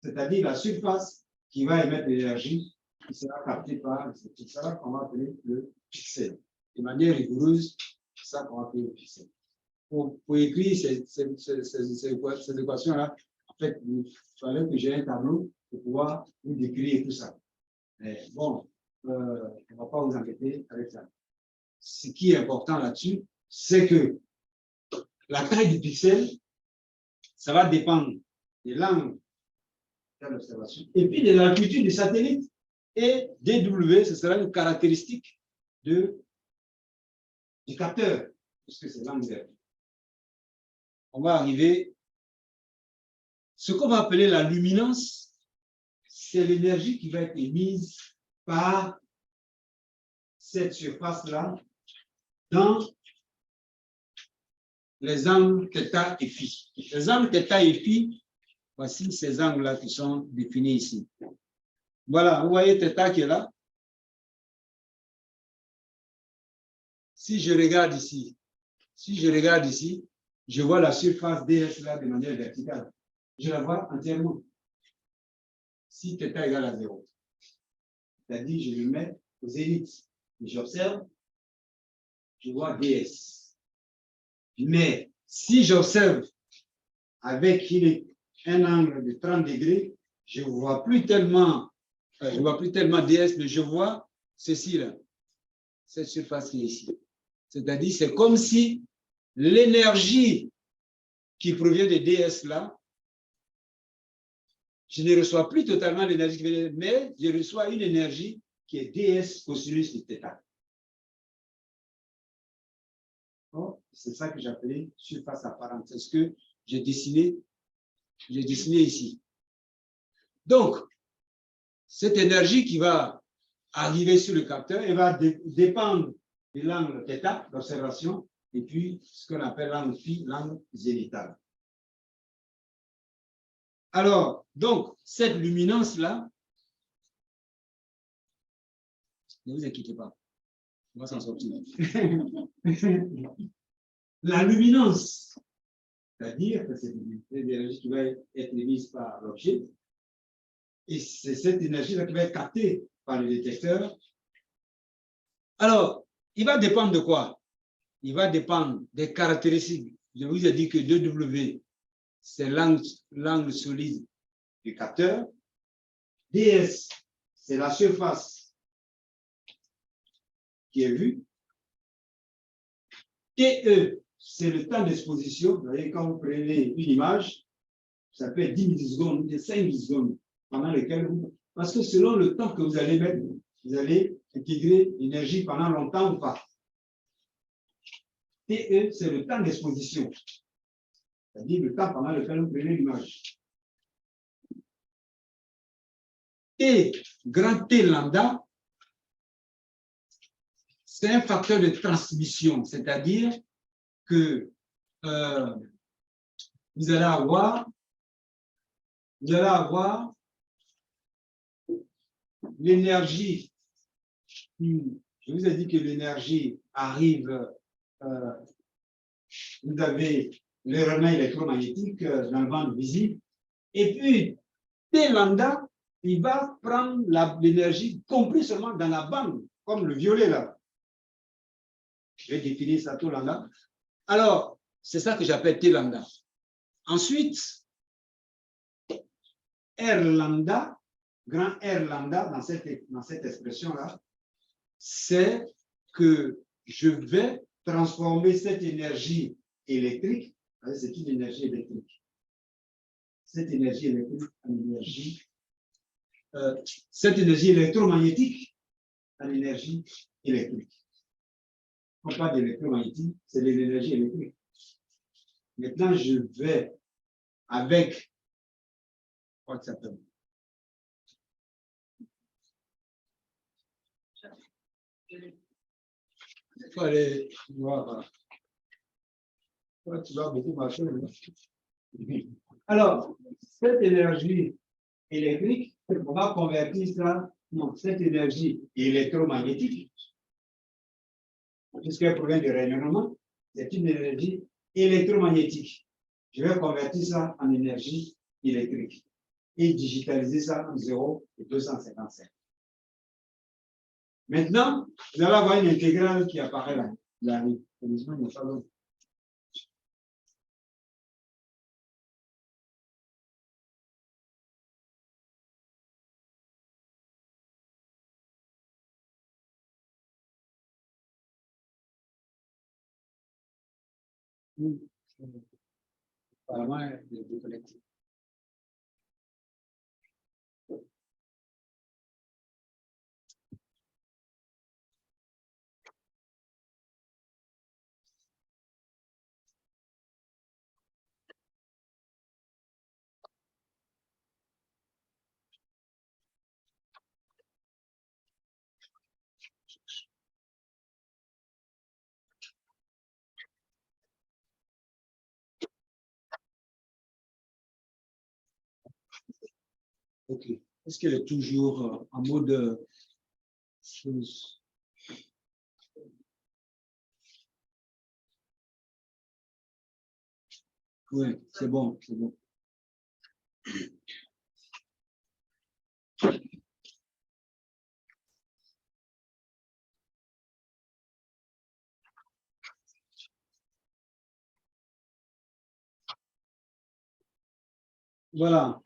A: C'est-à-dire la surface qui va émettre l'énergie qui sera captée par, c'est ça qu'on va appeler le pixel. De manière rigoureuse, c'est ça qu'on va appeler le pixel. Pour écrire ces équations-là, en fait, il fallait que j'ai un tableau pour pouvoir vous décrire tout ça. Mais bon, on ne va pas vous embêter avec ça. Ce qui est important là-dessus, c'est que la taille du pixel, ça va dépendre de l'angle de l'observation et puis de l'altitude du satellite. Et dW, ce sera une caractéristique du capteur, puisque c'est l'angle vert. On va arriver. Ce qu'on va appeler la luminance, c'est l'énergie qui va être émise par cette surface-là dans les angles θ et φ. Les angles θ et φ, voici ces angles-là qui sont définis ici. Voilà, vous voyez θ qui est là. Si je regarde ici, je vois la surface ds là de manière verticale. Je la vois entièrement. Si θ égale à 0. C'est-à-dire, je le mets au zénith. J'observe, je vois ds. Mais si j'observe avec un angle de 30 degrés, je ne vois plus tellement ds, mais je vois ceci là, cette surface qui est ici. C'est-à-dire, c'est comme si l'énergie qui provient de ds là, je ne reçois plus totalement l'énergie qui vient, mais je reçois une énergie qui est ds cosinus de θ. Oh, c'est ça que j'appelais surface apparente. C'est ce que j'ai dessiné ici. Donc, cette énergie qui va arriver sur le capteur, elle va dépendre de l'angle θ d'observation et puis ce qu'on appelle l'angle phi, l'angle zénithal. Alors, donc, cette luminance-là, ne vous inquiétez pas, on va s'en sortir. La luminance, c'est-à-dire que c'est l'énergie qui va être émise par l'objet, et c'est cette énergie-là qui va être captée par le détecteur. Alors, il va dépendre de quoi? il va dépendre des caractéristiques. Je vous ai dit que 2W, c'est l'angle solide du capteur. DS, c'est la surface qui est vue. TE, c'est le temps d'exposition. Vous voyez, quand vous prenez une image, ça peut être 10 millisecondes, 5 millisecondes, pendant lesquelles vous... Parce que selon le temps que vous allez mettre, vous allez intégrer l'énergie pendant longtemps ou pas. TE, c'est le temps d'exposition. C'est-à-dire le temps pendant lequel vous prenez l'image. T, grand T lambda, c'est un facteur de transmission, c'est-à-dire que vous allez avoir l'énergie. Je vous ai dit que l'énergie arrive, vous avez le rayonnement électromagnétique dans le bande visible, et puis T lambda, il va prendre l'énergie comprise seulement dans la bande, comme le violet là. Je vais définir ça tout lambda. Alors, c'est ça que j'appelle T lambda. Ensuite, R lambda, grand R lambda dans cette expression-là, c'est que je vais transformer cette énergie électrique, c'est une énergie électrique, cette énergie électrique en énergie, cette énergie électromagnétique en énergie électrique. On parle d'électromagnétique, c'est de l'énergie électrique. Maintenant, je vais avec, comment ça s'appelle? Il faut aller voir. Tu vas beaucoup marcher. Alors, cette énergie électrique, on va convertir ça en cette énergie électromagnétique, puisqu'elle provient du rayonnement, c'est une énergie électromagnétique. Je vais convertir ça en énergie électrique et digitaliser ça en 0 et 255. Maintenant, vous allez avoir une intégrale qui apparaît là. Apparemment, elle est déconnectée. Ok. Est-ce qu'elle est toujours en mode chose? Oui, c'est bon, c'est bon. Voilà.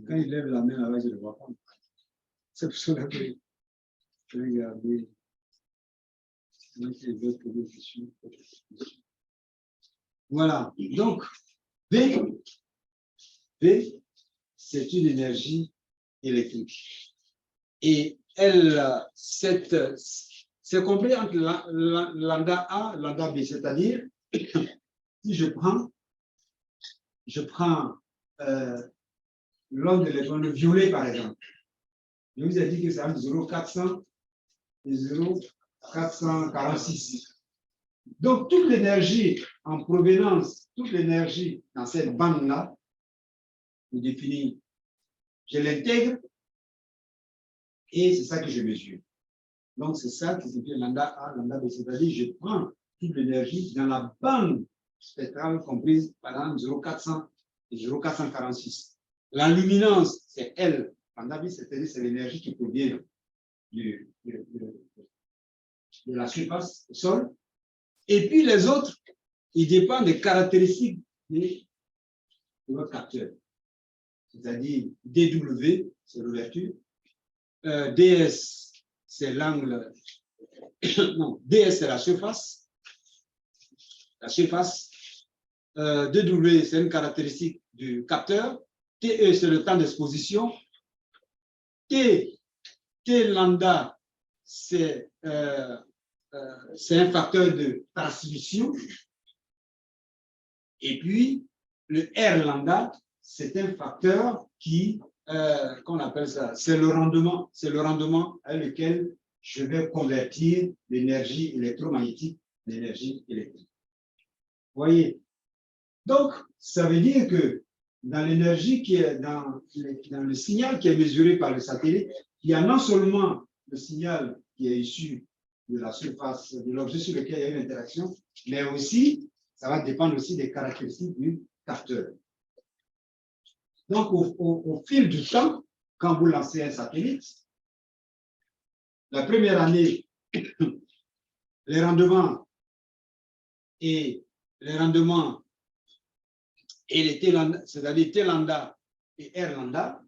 A: Quand il lève la main, là, je ne le vois pas. C'est pour cela que je vais regarder. Voilà. Donc, V, c'est une énergie électrique. Et elle, c'est compris entre lambda A, lambda B, c'est-à-dire, si je prends l'onde d'électron, le violet par exemple. Je vous ai dit que c'est entre 0,400 et 0,446. Donc, toute l'énergie en provenance, toute l'énergie dans cette bande-là, je définis, je l'intègre Et c'est ça que je mesure. Donc, c'est ça qui signifie lambda A, lambda B. C'est-à-dire, je prends toute l'énergie dans la bande spectrale comprise par exemple 0,400 et 0,446. La luminance, c'est L. Lambda B, c'est-à-dire c'est l'énergie qui provient de la surface du sol. Et puis les autres, ils dépendent des caractéristiques de votre capteur. C'est-à-dire DW, c'est l'ouverture. DS, c'est l'angle. Non, DS, c'est la surface. La surface. DW, c'est une caractéristique du capteur. TE, c'est le temps d'exposition. T lambda, c'est un facteur de transmission. Et puis, le R lambda, c'est un facteur qui, qu'on appelle ça, c'est le rendement avec lequel je vais convertir l'énergie électromagnétique en énergie électrique. Vous voyez? Donc, ça veut dire que dans l'énergie qui est dans le signal qui est mesuré par le satellite, il y a non seulement le signal qui est issu de la surface de l'objet sur lequel il y a une interaction, mais aussi, ça va dépendre aussi des caractéristiques du capteur. Donc, au fil du temps, quand vous lancez un satellite, la première année, les rendements et les T lambda, c'est-à-dire T lambda et R lambda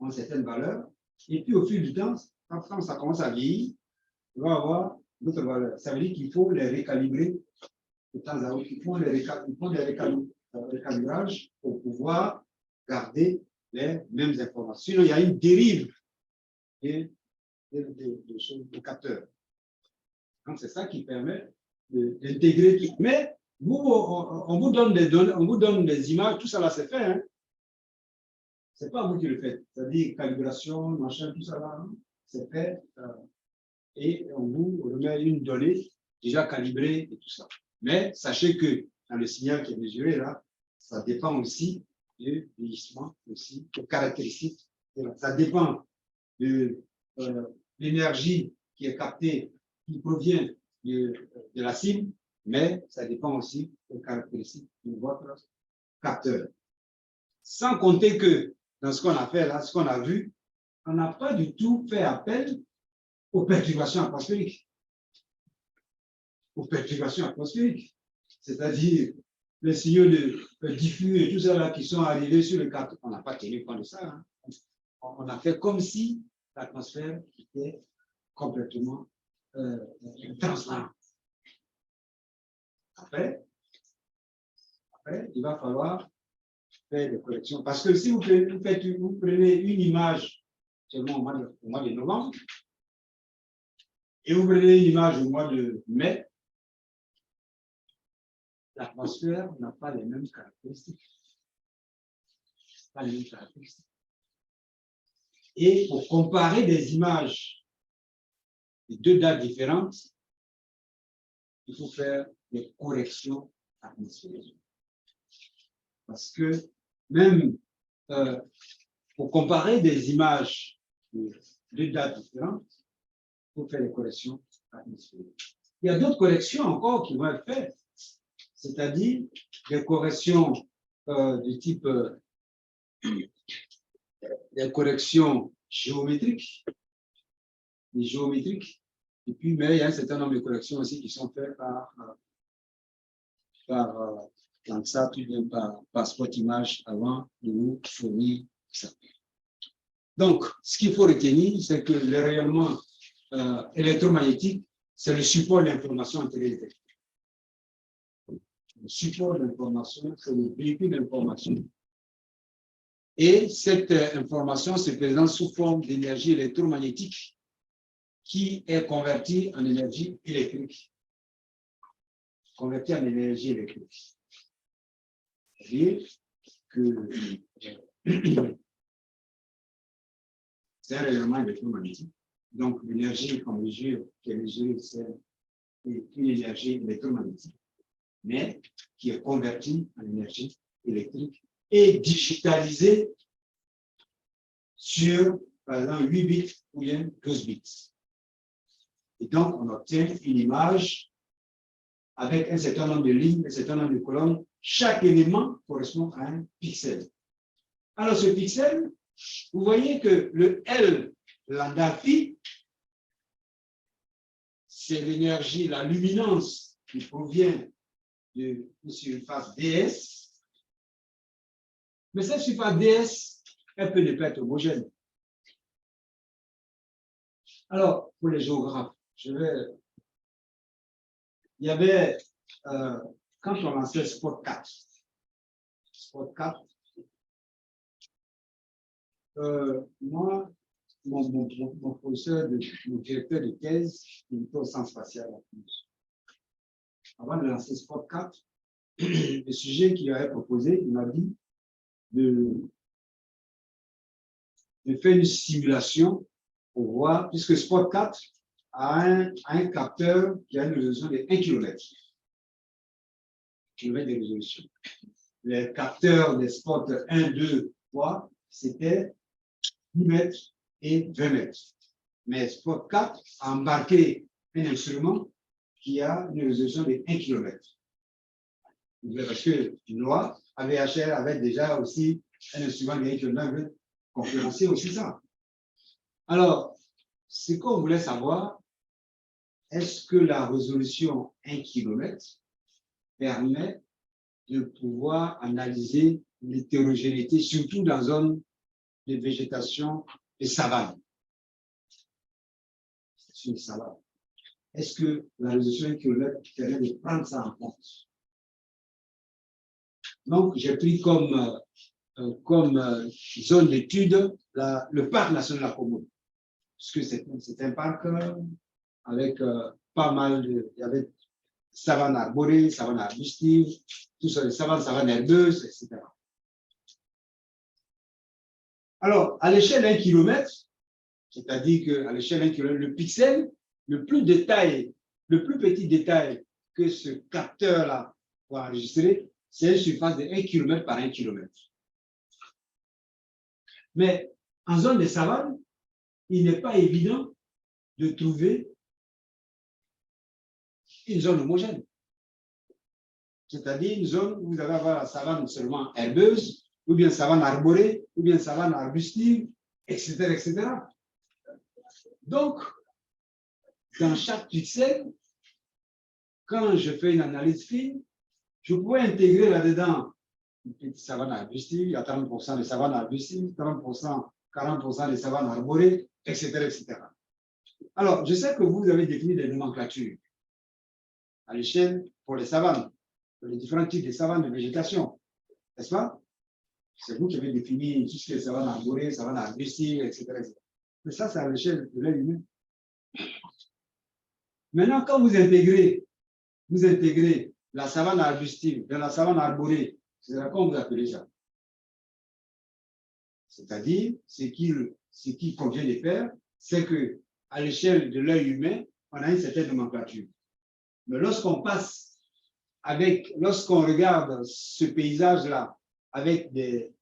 A: ont certaines valeurs. Et puis, au fil du temps, quand ça commence à vieillir, on va avoir d'autres valeurs. Ça veut dire qu'il faut les recalibrer de temps à autre. Ils font des recalibrages pour pouvoir garder les mêmes informations. Sinon, il y a une dérive de capteurs. Donc, c'est ça qui permet d'intégrer tout. Mais vous, on vous donne des données, on vous donne des images, tout ça là, c'est fait. Hein? C'est pas vous qui le faites. C'est-à-dire calibration, machin, tout ça là, c'est fait. Et on vous remet une donnée déjà calibrée et tout ça. Mais sachez que dans le signal qui est mesuré là, ça dépend aussi du vieillissement, aussi des caractéristiques. Ça dépend de l'énergie qui est captée, qui provient de la cible, mais ça dépend aussi des caractéristiques de votre capteur. Sans compter que dans ce qu'on a fait là, ce qu'on a vu, on n'a pas du tout fait appel aux perturbations atmosphériques. Aux perturbations atmosphériques. C'est-à-dire les signaux de diffus et tout ça là qui sont arrivés sur le capteur. On n'a pas tenu compte de ça. Hein. On a fait comme si l'atmosphère était complètement transparente. Après, il va falloir faire des corrections. Parce que si vous prenez une image seulement au mois de novembre, et vous prenez une image au mois de mai, l'atmosphère n'a pas les mêmes caractéristiques. Pas les mêmes caractéristiques. Et pour comparer des images de deux dates différentes, il faut faire des corrections atmosphériques. Parce que même pour comparer des images de deux dates différentes, il faut faire des corrections atmosphériques. Il y a d'autres corrections encore qui vont être faites, c'est-à-dire des corrections du type des corrections géométriques, et puis mais il y a un certain nombre de corrections aussi qui sont faites par Landsat ou bien par Spot Image avant de vous fournir ça. Donc, ce qu'il faut retenir, c'est que le rayonnement électromagnétique, c'est le support d'information en téléélectrique. Le support d'information, c'est le véhicule d'information. Et cette information se présente sous forme d'énergie électromagnétique qui est convertie en énergie électrique. Convertie en énergie électrique. C'est-à-dire que c'est un rayonnement électromagnétique. Donc, l'énergie qu'on mesure, qui est mesurée, c'est une énergie électromagnétique, mais qui est convertie en énergie électrique et digitalisée sur par exemple, 8 bits ou bien 12 bits. Et donc, on obtient une image avec un certain nombre de lignes, un certain nombre de colonnes. Chaque élément correspond à un pixel. Alors, ce pixel, vous voyez que le L lambda phi, c'est l'énergie, la luminance qui provient d'une surface ds. Mais cette surface ds, elle peut ne pas être homogène. Alors, pour les géographes, il y avait, quand on lançait Spot 4, moi, mon professeur, mon directeur de thèse, il était au centre spatial. Avant de lancer Spot 4, le sujet qu'il avait proposé, il m'a dit de faire une simulation pour voir, puisque Spot 4 a un capteur qui a une résolution de 1 km. De résolution. Les capteurs des spots 1, 2, 3, c'était 10 mètres et 20 mètres. Mais Spot 4 a embarqué un instrument qui a une résolution de 1 km. Parce que Noah, AVHR avait déjà aussi un instrument de 1 km, concurrencer aussi ça. Alors, ce qu'on voulait savoir, est-ce que la résolution 1 km permet de pouvoir analyser l'hétérogénéité, surtout dans une zone de végétation de savane. C'est une savane. Est-ce que la résolution 1 km permet de prendre ça en compte? Donc, j'ai pris comme zone d'étude le parc national de la Commune. Parce que c'est un parc avec pas mal de... Il y avait savane arborée, savane arbustive, tout ça, les savanes herbeuses, etc. Alors, à l'échelle d'1 km, c'est-à-dire qu'à l'échelle d'1 km, le pixel, le plus petit détail que ce capteur-là va enregistrer, c'est une surface de 1 km par 1 km. Mais en zone de savane, il n'est pas évident de trouver une zone homogène. C'est-à-dire une zone où vous allez avoir la savane seulement herbeuse, ou bien savane arborée, ou bien savane arbustive, etc., etc. Donc, dans chaque pixel, quand je fais une analyse fine, je pourrais intégrer là-dedans une petite savane arbustive, il y a 30% de savane arbustive, 30%, 40% de savane arborée, etc., etc. Alors, je sais que vous avez défini des nomenclatures à l'échelle pour les savanes, pour les différents types de savanes de végétation, n'est-ce pas? C'est vous qui avez défini tout ce qui est savane arborée, savane arbustive, etc., etc. Mais ça, c'est à l'échelle de l'œil humain. Maintenant, quand vous intégrez la savane arbustive dans la savane arborée, c'est là qu'on vous appelez ça. C'est-à-dire, ce qu'il convient de faire, c'est que à l'échelle de l'œil humain, on a une certaine nomenclature. Mais lorsqu'on regarde ce paysage-là avec des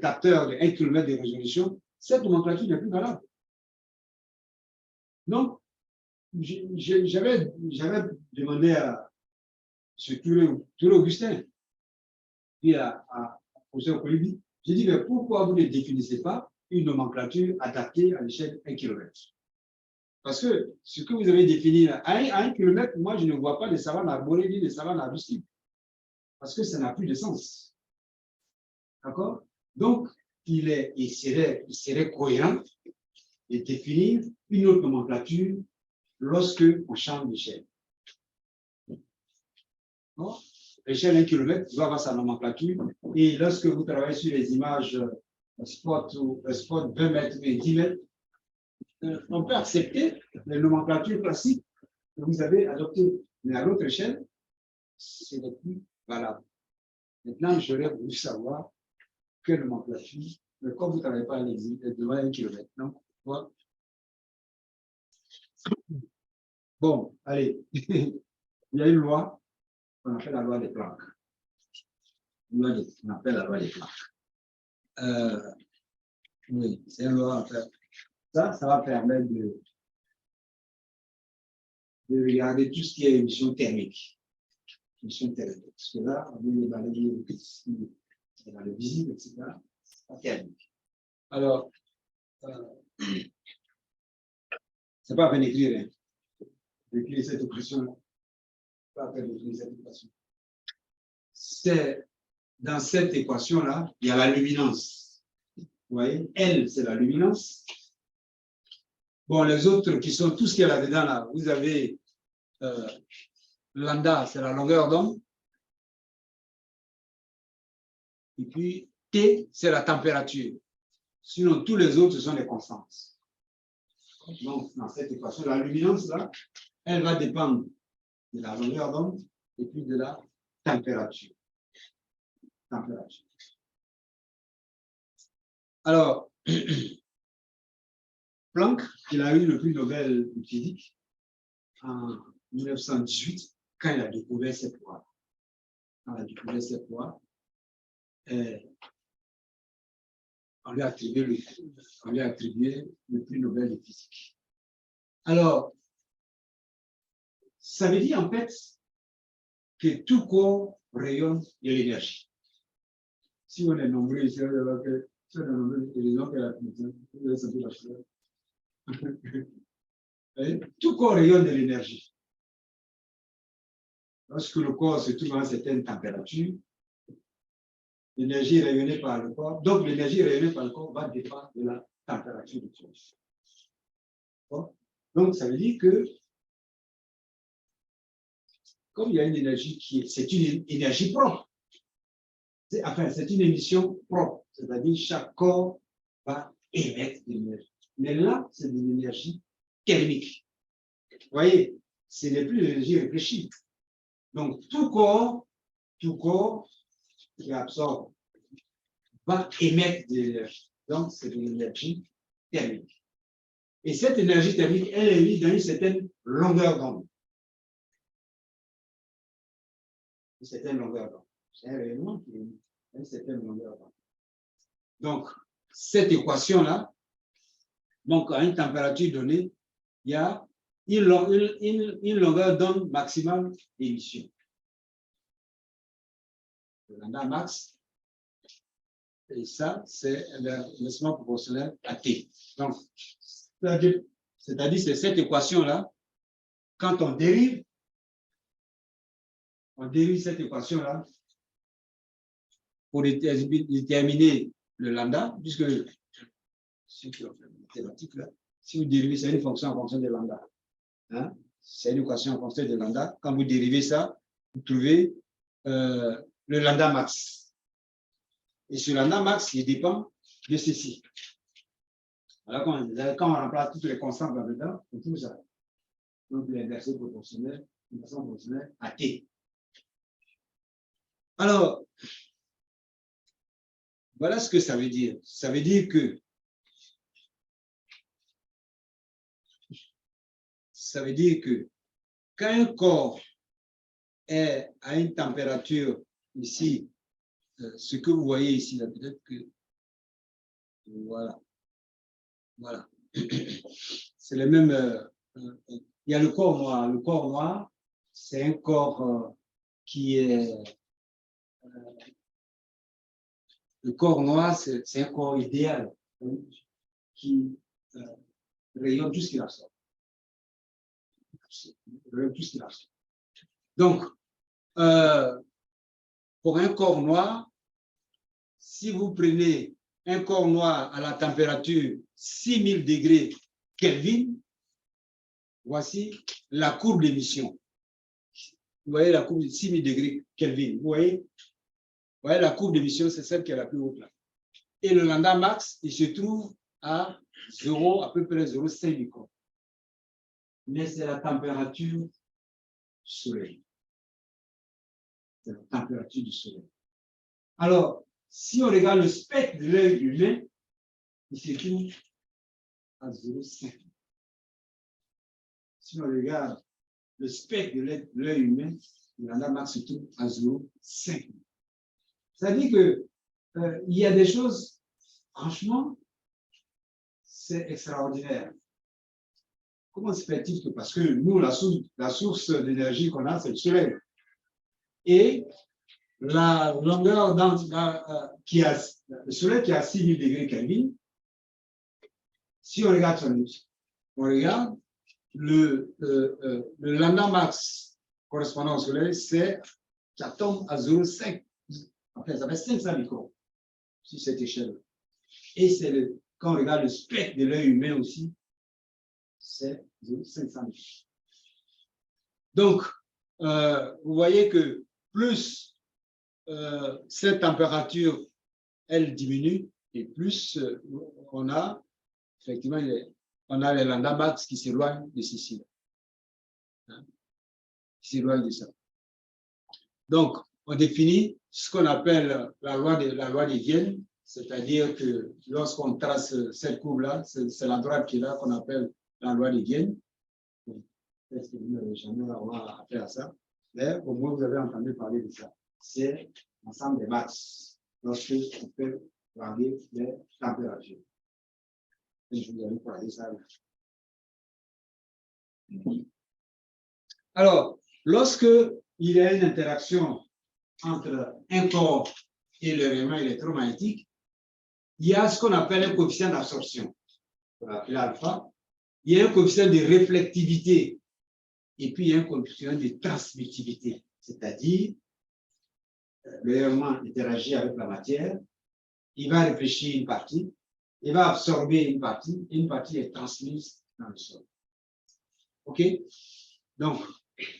A: capteurs de 1 km de résolution, cette nomenclature n'est plus valable. Donc, j'avais demandé à M. Touré Augustin, puis à professeur Kolibi, j'ai dit, mais pourquoi vous ne définissez pas une nomenclature adaptée à l'échelle 1 km? Parce que ce que vous avez défini là, à 1 km, moi, je ne vois pas de savane arborée ni de savane arbustive. Parce que ça n'a plus de sens. D'accord? Donc, il serait cohérent de définir une autre nomenclature lorsque on change d'échelle. L'échelle 1 km doit avoir sa nomenclature. Et lorsque vous travaillez sur les images spot 20 mètres et 10 mètres, on peut accepter les nomenclatures classiques que vous avez adoptées. Mais à l'autre échelle, ce n'est plus valable. Maintenant, j'aurais voulu savoir quelle nomenclature, mais comme vous ne travaillez pas devant 1 km, non? Voilà. Bon, allez, il y a une loi qu'on appelle la loi des Planck. On appelle la loi des Planck. Oui, c'est un loi à faire. Ça va permettre de regarder tout ce qui est émission thermique. Émission thermique. Parce que là, on veut balayer dans le visible, etc. C'est pas thermique. Alors, c'est pas à peine d'écrire, hein. D'écrire cette oppression-là. Pas à peine d'écrire cette équation. C'est dans cette équation-là, il y a la luminance. Vous voyez, L, c'est la luminance. Bon, les autres qui sont tout ce qu'il y a là-dedans, là, vous avez lambda, c'est la longueur d'onde. Et puis, T, c'est la température. Sinon, tous les autres, ce sont des constantes. Donc, dans cette équation, la luminance, là, elle va dépendre de la longueur d'onde et puis de la température. Alors, Planck, il a eu le prix Nobel de physique en 1918, quand il a découvert ses poids. Quand il a découvert ses poids, on lui a attribué le prix Nobel de physique. Alors, ça veut dire en fait que tout corps rayonne de l'énergie. Si on est nombreux ici, on verra que si on est nombreux, il y a des gens qui ont la chaleur. Tout corps rayonne de l'énergie. Lorsque le corps se trouve à une certaine température, l'énergie rayonnée par le corps, donc l'énergie rayonnée par le corps va dépendre de la température du corps. Donc, ça veut dire que, comme il y a une énergie c'est une énergie propre, enfin, c'est une émission propre, c'est-à-dire chaque corps va émettre de l'énergie. Mais là, c'est de l'énergie thermique. Vous voyez, ce n'est plus de l'énergie réfléchie. Donc, tout corps qui absorbe va émettre de l'énergie. Donc, c'est de l'énergie thermique. Et cette énergie thermique, elle est mise dans une certaine longueur d'onde. Une certaine longueur d'onde. C'est un rayonnement qui est à une certaine longueur d'onde. Donc, cette équation-là, donc à une température donnée, il y a une longueur d'onde maximale d'émission. Le lambda max, et ça, c'est l'inversement proportionnel à T. Donc, c'est-à-dire, c'est cette équation-là, quand on dérive cette équation-là pour déterminer le lambda, puisque ceux qui ont fait la mathématique, là, si vous dérivez, c'est une fonction en fonction de lambda. Hein? C'est une équation en fonction de lambda. Quand vous dérivez ça, vous trouvez le lambda max. Et ce lambda max, il dépend de ceci. Alors, quand on remplace toutes les constantes là-dedans, on trouve ça. Donc, l'inversé proportionnel à T. Alors, voilà ce que ça veut dire. Ça veut dire que quand un corps est à une température ici, ce que vous voyez ici, peut-être que voilà. C'est le même. Il y a le corps noir. Le corps noir, c'est un corps qui est. Le corps noir, c'est un corps idéal qui rayonne tout ce qu'il absorbe. Donc, pour un corps noir, si vous prenez un corps noir à la température 6000 degrés Kelvin, voici la courbe d'émission. Vous voyez la courbe de 6000 degrés Kelvin. Vous voyez la courbe d'émission, c'est celle qui est la plus haute là. Et le lambda max, il se trouve à 0, à peu près 0,5 microns. Mais c'est la température du soleil. C'est la température du soleil. Alors, si on regarde le spectre de l'œil humain, il se trouve à 0,5. Si on regarde le spectre de l'œil humain, le lambda max se trouve à 0,5. Ça dit que il y a des choses, franchement, c'est extraordinaire. Comment se fait-il que, parce que nous, la source d'énergie qu'on a, c'est le soleil. Et la longueur le soleil qui est à 6000 degrés Kelvin, si on regarde le lambda max correspondant au soleil, c'est ça tombe à 0,5. Enfin, ça fait 500 microns sur cette échelle. Et quand on regarde le spectre de l'œil humain aussi, c'est 500 microns. Donc, vous voyez que plus cette température, elle diminue, et plus on a, effectivement, on a les lambda max qui s'éloignent de ceci. Hein, qui s'éloignent de ça. Donc, on définit ce qu'on appelle la loi de Vienne, c'est-à-dire que lorsqu'on trace cette courbe-là, c'est la droite qui est là qu'on appelle la loi de Vienne. Peut-être que vous n'avez jamais affaire à ça, mais au moins vous avez entendu parler de ça. C'est l'ensemble des max lorsque on peut varier les températures. Et je vous avais parlé de ça. Alors, lorsque il y a une interaction entre un corps et le rayonnement électromagnétique, il y a ce qu'on appelle un coefficient d'absorption, on appelle alpha. Il y a un coefficient de réflectivité et puis il y a un coefficient de transmittivité, c'est-à-dire le rayonnement interagit avec la matière, il va réfléchir une partie, il va absorber une partie, et une partie est transmise dans le sol. OK? Donc,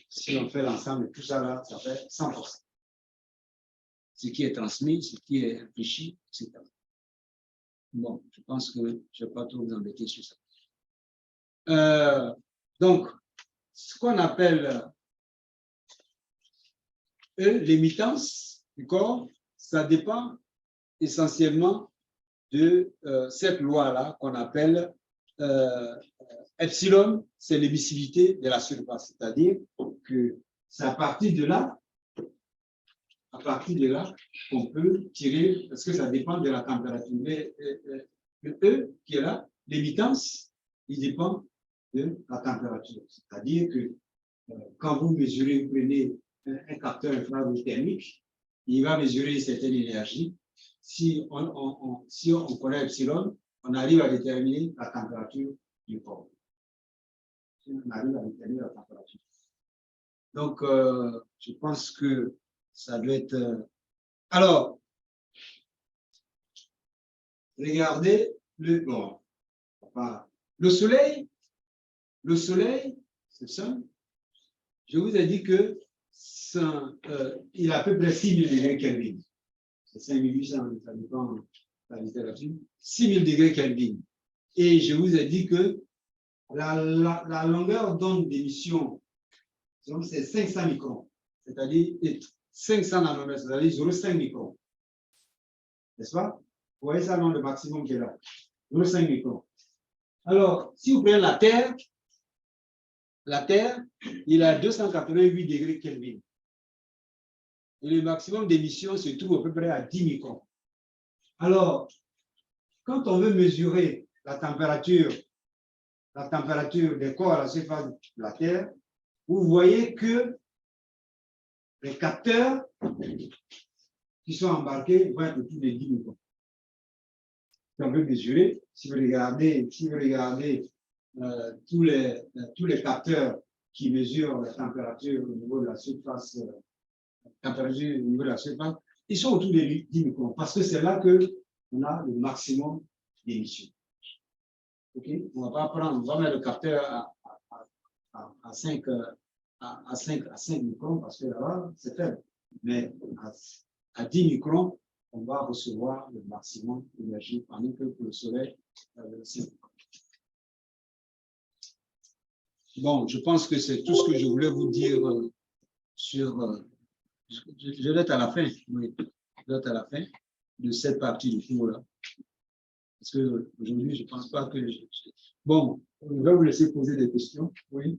A: si on fait l'ensemble de tout ça là, ça fait 100%. Ce qui est transmis, ce qui est réfléchi, etc. Bon, je pense que je ne vais pas trop vous embêter sur ça. Donc, ce qu'on appelle l'émittance du corps, ça dépend essentiellement de cette loi-là qu'on appelle epsilon, c'est l'émissivité de la surface. C'est-à-dire que c'est à partir de là qu'on peut tirer, parce que ça dépend de la température. Mais le E qui est là, l'émittance, il dépend de la température. C'est-à-dire que quand vous mesurez, vous prenez un capteur infrarouge thermique, il va mesurer une certaine énergie. Si on connaît epsilon, on arrive à déterminer la température du corps. On arrive à déterminer la température. Donc, je pense que ça doit être... Alors, regardez le soleil, c'est ça. Je vous ai dit que il a à peu près 6000 degrés Kelvin. C'est 5800, ça dépend de la littérature. 6000 degrés Kelvin. Et je vous ai dit que la longueur d'onde d'émission, c'est 500 microns, c'est-à-dire 500 nanomètres, c'est-à-dire 0,5 microns. N'est-ce pas? Vous voyez ça dans le maximum qui est là. 0,5 microns. Alors, si vous prenez la Terre, il a 288 degrés Kelvin. Et le maximum d'émission se trouve à peu près à 10 microns. Alors, quand on veut mesurer la température des corps à la surface de la Terre, vous voyez que les capteurs qui sont embarqués vont être autour de 10 microns. Si on veut mesurer, si vous regardez tous les capteurs qui mesurent la température au niveau de la surface, ils sont autour de 10 microns, parce que c'est là qu'on a le maximum d'émissions. Okay? On va mettre le capteur à 5 microns, parce que là-bas, c'est faible. Mais à 10 microns, on va recevoir le maximum d'énergie, pendant que pour le soleil, c'est... Bon, je pense que c'est tout ce que je voulais vous dire sur... je vais être à la fin, oui, je vais être à la fin de cette partie du cours-là. Parce qu'aujourd'hui, je ne pense pas que... Bon, je vais vous laisser poser des questions. Oui.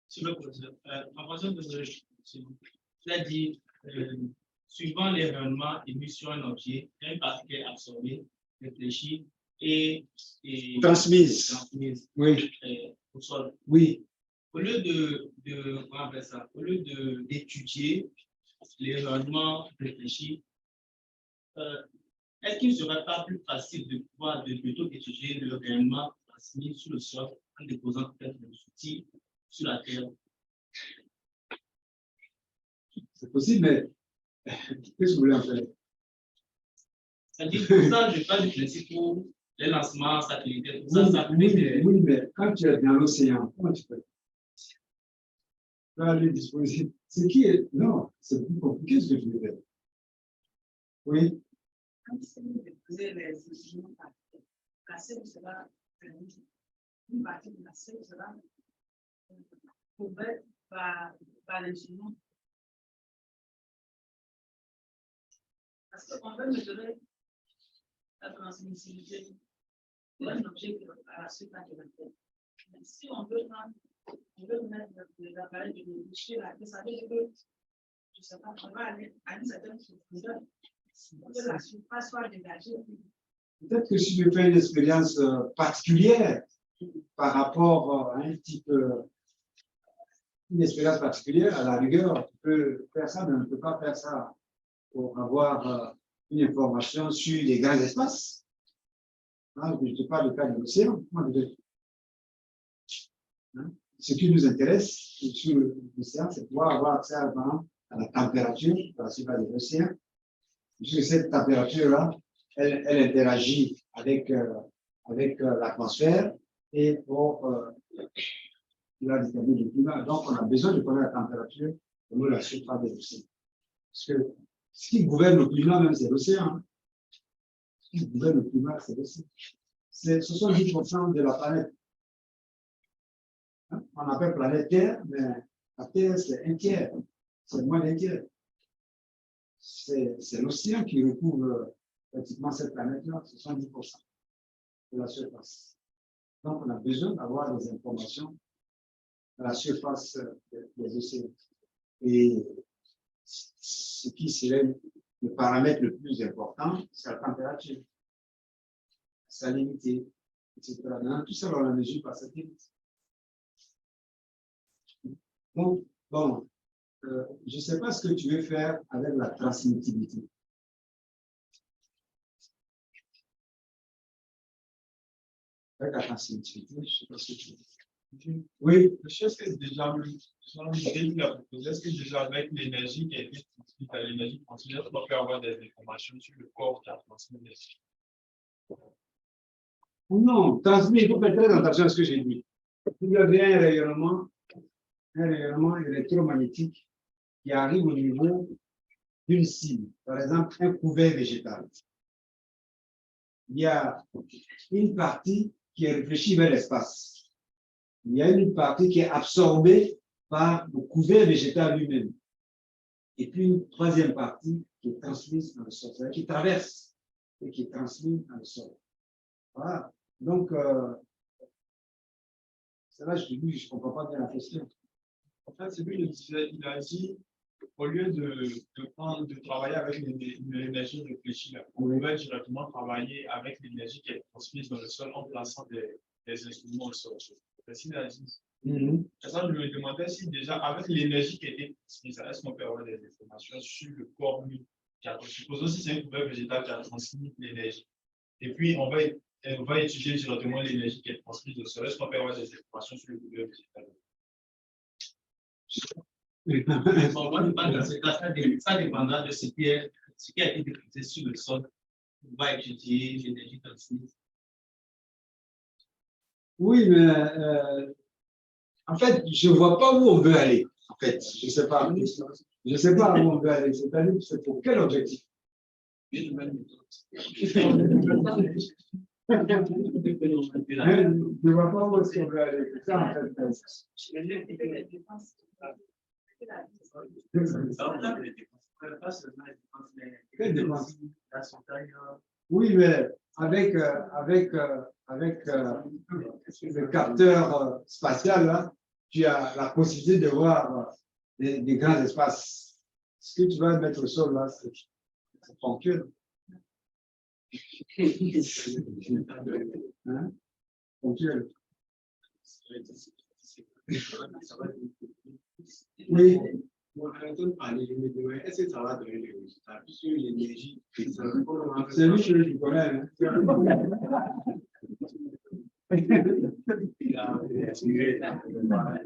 B: Sur le professeur, en façon de c'est-à-dire, suivant les rayonnements émis sur un objet, une particule est absorbée, réfléchie et
A: transmise.
B: transmise
A: Oui,
B: au sol.
A: oui.
B: Au lieu comment on appelle ça, au lieu d'étudier les rendements réfléchis, est-ce qu'il ne serait pas plus facile de plutôt étudier le rendement transmis sur le sol en déposant peut-être des outils sur la terre?
A: C'est possible, mais qu'est-ce que vous voulez en faire?
B: C'est-à-dire, pour ça, je parle du principe pour les lancements satellitaires. Pour ça, ça
A: Oui,
B: permet
A: oui, mais quand tu es dans l'océan, comment tu fais? Tu vas aller disposer. Ce qui est. Non, c'est plus compliqué ce que tu veux faire. Oui.
C: Quand c'est de poser les instruments par terre, la selle sera permise. Une partie de la selle sera couverte par l'instrument. Parce qu'on veut mesurer la transmissibilité d'un objet à la surface de la terre. Mais si on veut mettre l'appareil de boucher là, ça veut dire que, je ne sais pas, on va aller à une certaine profondeur. Que la surface soit dégagée.
A: Peut-être que si tu fais une expérience particulière par rapport à un type, une expérience particulière, à la rigueur, tu peux faire ça, mais on ne peut pas faire ça pour avoir une information sur les grands espaces. Hein, je ne te parle du cas de l'océan. Hein, ce qui nous intéresse sur l'océan, c'est pouvoir avoir accès à la température de la surface de l'océan. Puisque cette température-là, elle interagit avec l'atmosphère et pour la déterminer le climat. Donc, on a besoin de connaître la température de la surface de l'océan. Parce que ce qui gouverne le climat, même, c'est l'océan. Ce qui gouverne le climat, c'est l'océan. C'est 70% de la planète. On appelle planète Terre, mais la Terre, c'est un tiers. C'est moins d'un tiers. C'est l'océan qui recouvre pratiquement cette planète-là, 70% de la surface. Donc, on a besoin d'avoir des informations à la surface des océans. Et ce qui serait le paramètre le plus important, c'est la température, la salinité, etc. Tout ça, on la mesure par satellite. Donc, bon, je ne sais pas ce que tu veux faire avec la transmittibilité. Avec la transmittibilité, je ne sais pas ce que tu veux. Oui.
D: Est-ce que déjà, est-ce que déjà avec l'énergie qui a été transmise à l'énergie transmise, on peut avoir des informations sur le corps qui a transmis l'énergie?
A: Non, transmis, il faut faire très attention à ce que j'ai dit. Il y avait un rayonnement électromagnétique qui arrive au niveau d'une cible, par exemple un couvert végétal. Il y a une partie qui est réfléchie vers l'espace. Il y a une partie qui est absorbée par le couvert végétal lui-même. Et puis une troisième partie qui est transmise dans le sol, qui traverse et qui est transmise dans le sol. Voilà. Donc, c'est là que je dis, je ne comprends pas bien la question.
D: En fait, c'est lui, il a dit, au lieu de travailler avec l'énergie réfléchie, on pouvait directement travailler avec l'énergie qui est transmise dans le sol en plaçant des instruments au sol. C'est il a dit. Ça, je me demandais si déjà, avec l'énergie qui a été transmise, est-ce qu'on peut avoir des informations sur le corps lui qui a, supposons si c'est un couvert végétal qui a transmis l'énergie. Et puis, on va étudier directement l'énergie qui est transmise au sol. Est-ce qu'on peut avoir des informations sur le couvert végétal?
B: Ça dépendra de ce qui a été décrit sur le sol. On va étudier l'énergie transmise.
A: Oui, mais en fait, je ne vois pas où on veut aller. En fait, je ne sais pas. Je ne sais pas où on veut aller. C'est-à-dire, c'est pour quel objectif? Je ne vois pas où est-ce qu'on veut aller. C'est ça, en fait. Oui, mais avec le capteur spatial, là, tu as la possibilité de voir des grands espaces. Ce que tu vas mettre au sol, là, c'est ponctuel. Hein? Ponctuel. Oui.
E: Est-ce que ça va donner des résultats? Puisque l'énergie,
A: C'est lui que je connais. Hein?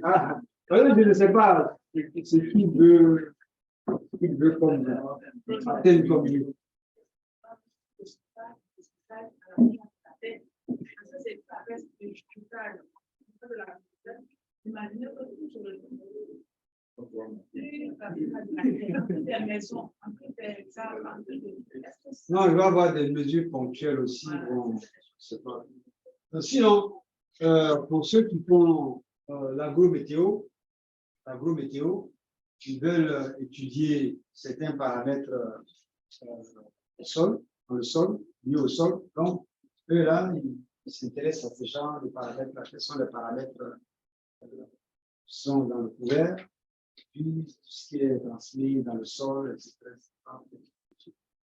A: Ah, je ne sais pas ce qu'il veut comme tel comme lui. Non, il va y avoir des mesures ponctuelles aussi. Bon, je sais pas. Sinon, pour ceux qui font l'agrométéo, qui veulent étudier certains paramètres au sol, dans le sol, liés au sol, donc eux là, ils s'intéressent à ce genre de paramètres, quels sont les paramètres qui sont dans le couvert, puis tout ce qui est transmis dans le sol, etc.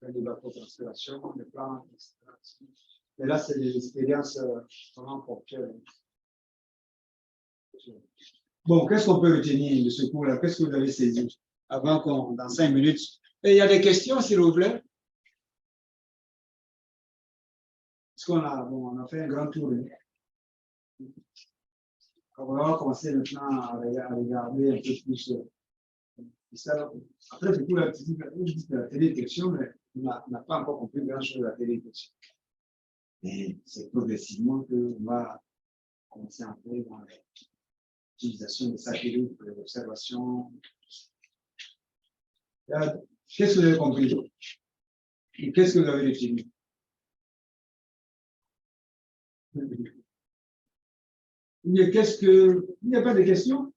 A: L'évapotranspiration, les plantes, etc. Mais là, c'est des expériences vraiment ponctuelles. Bon, qu'est-ce qu'on peut retenir de ce cours-là? Qu'est-ce que vous avez saisi avant qu'on, dans 5 minutes? Et il y a des questions, s'il vous plaît? Parce qu'on a, bon, on a fait un grand tour. Hein? On va commencer maintenant à regarder un peu plus. Ça. Après, du coup, la télédétection, mais on n'a pas encore compris grand-chose de la télédétection. Et c'est progressivement qu'on va commencer à entrer dans l'utilisation des satellites pour l'observation. Qu'est-ce que vous avez compris? Et qu'est-ce que vous avez retenu? Il n'y a pas de questions?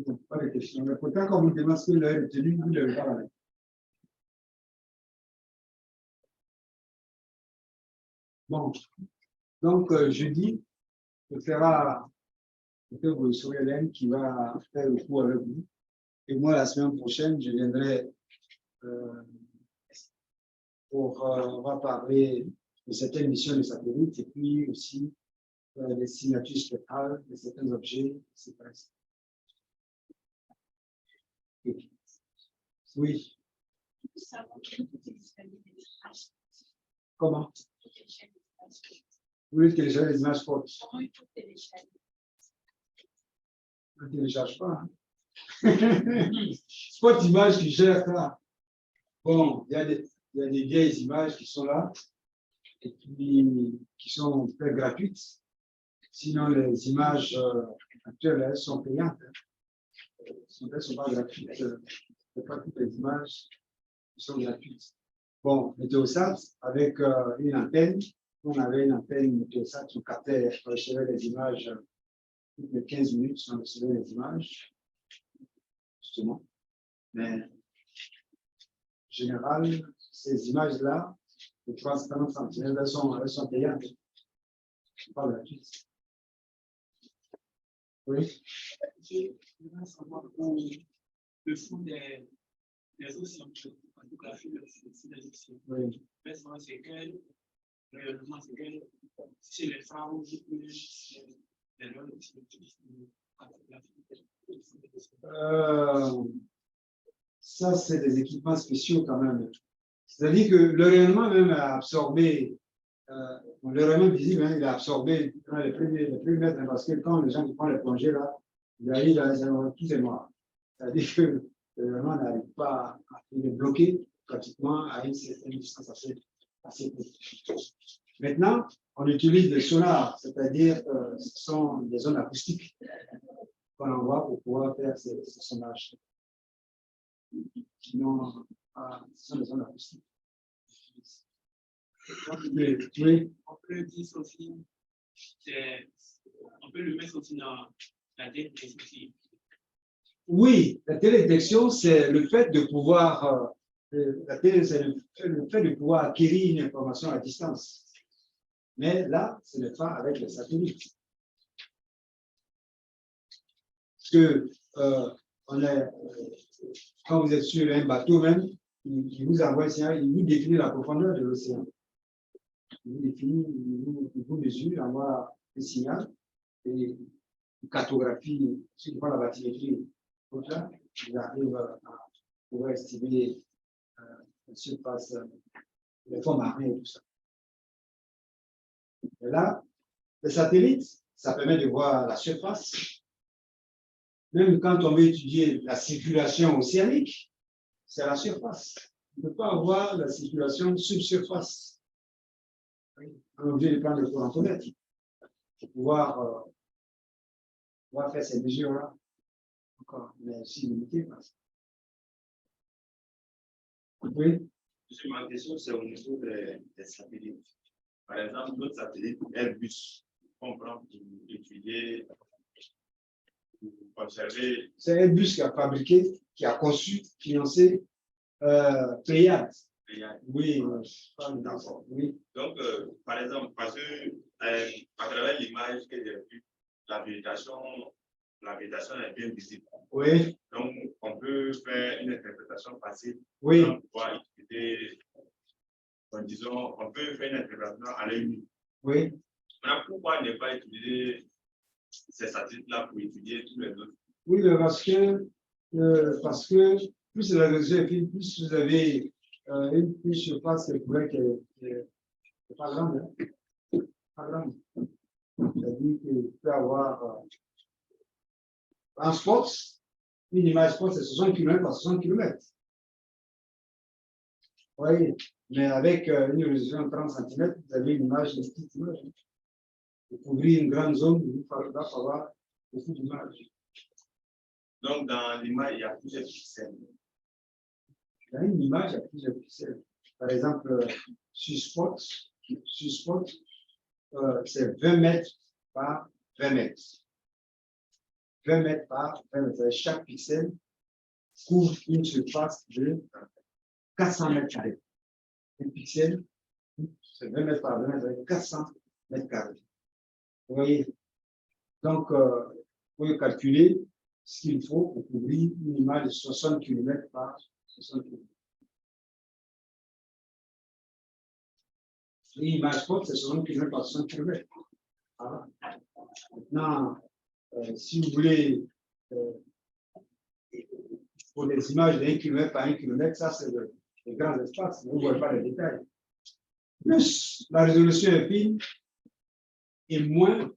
A: Non, pas de questions. Mais pourtant, quand vous demandez ce que vous avez retenu, vous ne l'avez pas là. Bon, donc jeudi, ce sera peut-être vous serez Hélène qui va faire le cours avec vous. Et moi, la semaine prochaine, je viendrai on va parler de certaines missions de satellites et puis aussi des signatures spectrales de certains objets, etc. Oui. Comment? Vous voulez télécharger les images fortes? On ne télécharge pas. Hein? C'est pas d'image qui gère ça. Bon, il y a des vieilles images qui sont là et puis qui sont très gratuites. Sinon, les images actuelles, elles sont payantes. Elles ne sont pas gratuites. Ce n'est pas toutes les images qui sont gratuites. Bon, Meteosat, avec une antenne, on avait une antenne Meteosat qui captait, on recevait les images toutes les 15 minutes, on recevait les images, justement. Mais en général, ces images-là, les 350 centimes, elles sont payantes. Elles ne sont pas gratuites. Oui.
F: Je voudrais savoir le fond des océans, en tout cas, sur les océans.
A: Oui.
F: C'est quel rayonnement, c'est les phares, les rôles
A: ça, c'est des équipements spéciaux quand même. C'est-à-dire que le rayonnement même a absorbé, le rayonnement visible, hein, il a absorbé les premiers mètres, parce que quand les gens qui prennent les plongées là, ils arrivent dans les endroits tout est noir. C'est-à-dire que le rayonnement n'arrive pas à les bloquer pratiquement à une certaine distance assez courte. Maintenant, on utilise des sonars, c'est-à-dire ce sont des zones acoustiques qu'on envoie pour pouvoir faire ces sondages. Sinon, ce sont des zones acoustiques. Oui.
F: On peut dire aussi, on peut le mettre aussi dans la télédétection aussi.
A: Oui, la télédétection, c'est le fait de pouvoir, le fait de pouvoir acquérir une information à distance. Mais là, ce n'est pas avec les satellites. Parce que quand vous êtes sur un bateau même, qui vous envoie un signal, il vous définit la profondeur de l'océan. Il vous définit, il vous mesure, il envoie un signal et une cartographie, si vous prenez la bathymétrie, donc là, il arrive à pouvoir estimer la surface, les fonds marins et tout ça. Et là, les satellites, ça permet de voir la surface. Même quand on veut étudier la circulation océanique, c'est la surface. On ne peut pas avoir la circulation subsurface. On est obligé de prendre le courantomètre pour pouvoir faire ces mesures-là. Encore, mais aussi limité. Oui.
E: Ma question, c'est au niveau des satellites. Par exemple, notre satellite Airbus, on prend pour étudier, pour observer.
A: C'est Airbus qui a fabriqué, qui a conçu, financé Pléiades. Oui,
E: d'accord.
A: Oui.
E: Donc, par exemple, parce que à travers l'image que j'ai vue, la végétation est bien visible.
A: Oui.
E: Donc, on peut faire une interprétation facile.
A: Oui.
E: On peut utiliser, disons, on peut faire une interprétation à l'œil nu.
A: Oui.
E: Maintenant, pourquoi ne pas utiliser ces satellites-là pour étudier tous les autres? Oui,
A: parce que plus la résolution est fine, plus vous avez une surface qui n'est pas grande. Hein? Pas grande. C'est-à-dire qu'il peut avoir un spot, une image spot, c'est 60 km par 60 km. Oui, mais avec une résolution de 30 cm, vous avez une image, une petite image. Pour couvrir une grande zone, il va falloir beaucoup d'images.
E: Donc, dans l'image, il y a plusieurs pixels.
A: Dans une image, il y a plusieurs pixels. Par exemple, sur spot, c'est 20 mètres par 20 mètres. 20 mètres par 20 mètres. Chaque pixel couvre une surface de 400 mètres carrés. Un pixel, c'est 20 mètres par 20 mètres, avec 400 mètres carrés. Vous voyez? Donc, vous pouvez calculer ce qu'il faut pour couvrir une image de 60 km par 60 km. Une image forte, c'est 60 km par 60 km. Voilà. Maintenant, si vous voulez, pour les images d'1 km par 1 km, ça c'est les grands espaces, vous ne voyez pas les détails. Plus la résolution est fine, et moins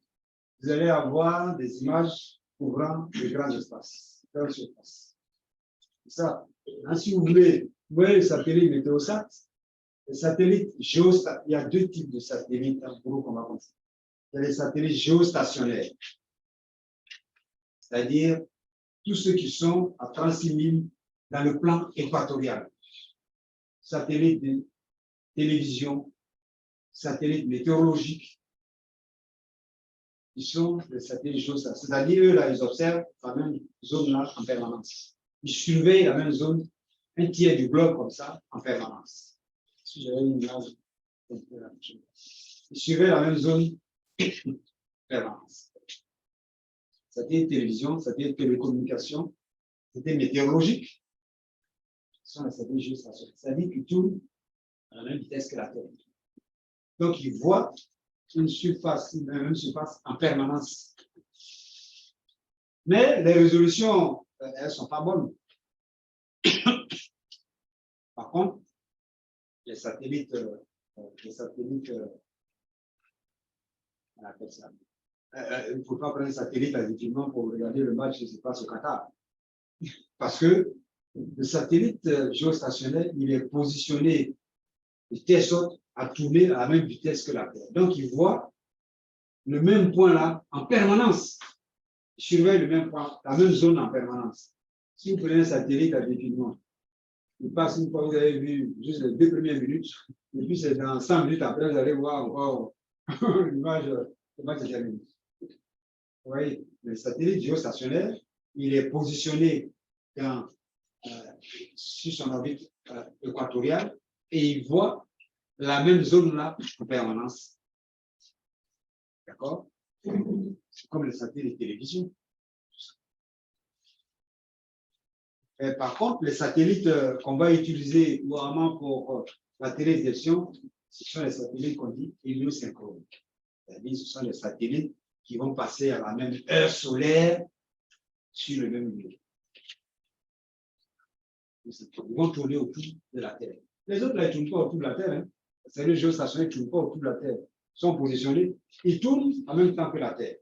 A: vous allez avoir des images couvrant les grands espaces, les grandes surfaces. C'est ça. Hein, si vous voulez, vous voyez le satellite Météosat, les satellites géostationnaires, il y a deux types de satellites en gros qu'on va penser. Il y a les satellites géostationnaires, c'est-à-dire tous ceux qui sont à 36 000 dans le plan équatorial. Satellites de télévision, satellites météorologiques, ils sont des satellites géostationnaires. C'est-à-dire, eux, là, ils observent la même zone-là en permanence. Ils surveillent la même zone, un tiers du globe comme ça, en permanence. Si j'avais une image, ils surveillent la même zone en permanence. Satellite télévision, satellite télécommunication, satellite météorologique, ce sont les satellites géostationnaires. C'est-à-dire qu'ils tournent à la même vitesse que la Terre. Donc, ils voient une même surface en permanence. Mais les résolutions, elles ne sont pas bonnes. Par contre, les satellites, on appelle ça. Il ne faut pas prendre un satellite effectivement pour regarder le match qui se passe au Qatar. Parce que le satellite géostationnaire, il est positionné de telle sorte à tourner à la même vitesse que la Terre. Donc, il voit le même point là en permanence. Il surveille le même point, la même zone en permanence. Si vous prenez un satellite à défilement, il passe une fois, vous avez vu juste les 2 premières minutes, et puis c'est dans 100 minutes après, vous allez voir encore l'image est terminée. Vous voyez, le satellite géostationnaire, il est positionné sur son orbite équatoriale et il voit la même zone là en permanence. D'accord? C'est comme le satellite de télévision. Par contre, les satellites qu'on va utiliser vraiment pour la télévision, ce sont les satellites qu'on dit héliosynchrones. C'est-à-dire, ce sont les satellites qui vont passer à la même heure solaire sur le même lieu. Ils vont tourner autour de la Terre. Les autres, ils ne tournent pas autour de la Terre. Hein. C'est les géostationnaires qui ne tournent pas autour de la Terre. Ils sont positionnés, ils tournent en même temps que la Terre.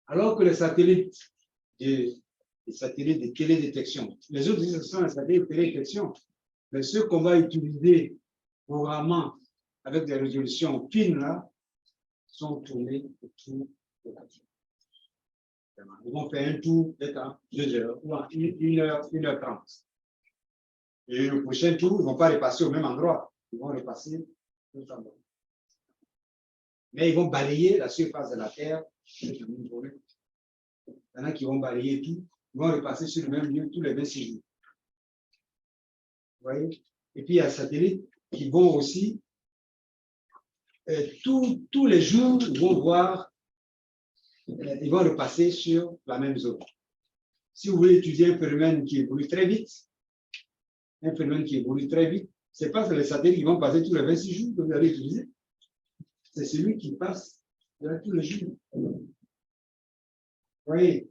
A: Alors que les satellites de télédétection, les autres disent que ce sont les satellites de télédétection, mais ceux qu'on va utiliser programmant avec des résolutions fines là, sont tournés autour de la Terre. Ils vont faire un tour d'être 2 heures ou 1h30. Et le prochain tour, ils ne vont pas repasser au même endroit. Ils vont repasser au même endroit. Mais ils vont balayer la surface de la Terre. Il y en a qui vont balayer tout. Ils vont repasser sur le même lieu tous les 26 jours. Vous voyez? Et puis il y a des satellites qui vont aussi, tous les jours, ils vont voir, ils vont repasser sur la même zone. Si vous voulez étudier un phénomène qui évolue très vite, ce n'est pas les satellites qui vont passer tous les 26 jours que vous allez utiliser. C'est celui qui passe tous les jours. Vous voyez?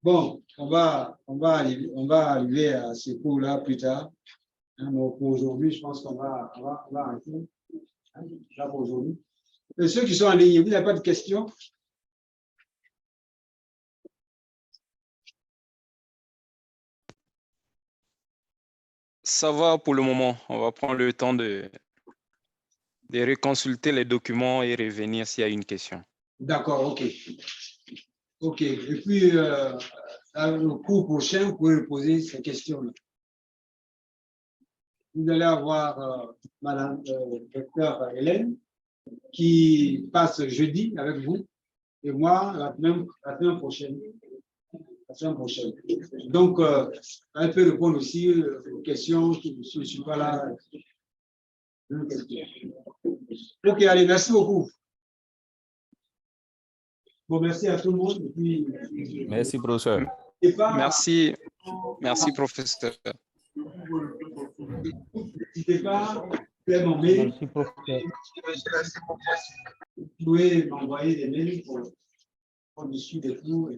A: Bon, on va arriver à ce cours-là plus tard. Hein, donc pour aujourd'hui, je pense qu'on va arrêter. Hein, là pour aujourd'hui. Et ceux qui sont en ligne, vous n'avez pas de questions?
G: Ça va pour le moment. On va prendre le temps de reconsulter les documents et revenir s'il y a une question.
A: D'accord, ok. Ok. Et puis, dans le cours prochain, vous pouvez poser ces questions-là. Vous allez avoir Madame Docteur Hélène qui passe jeudi avec vous et moi la semaine prochaine. Donc, elle peut répondre aussi aux questions. Je ne suis pas là. Ok, allez, merci beaucoup. Bon, merci à tout le monde. Et puis,
H: Merci, professeur.
G: Merci, professeur.
A: N'hésitez pas, mon mail.
H: Merci, professeur.
A: Vous pouvez m'envoyer des mails pour qu'on discute des cours.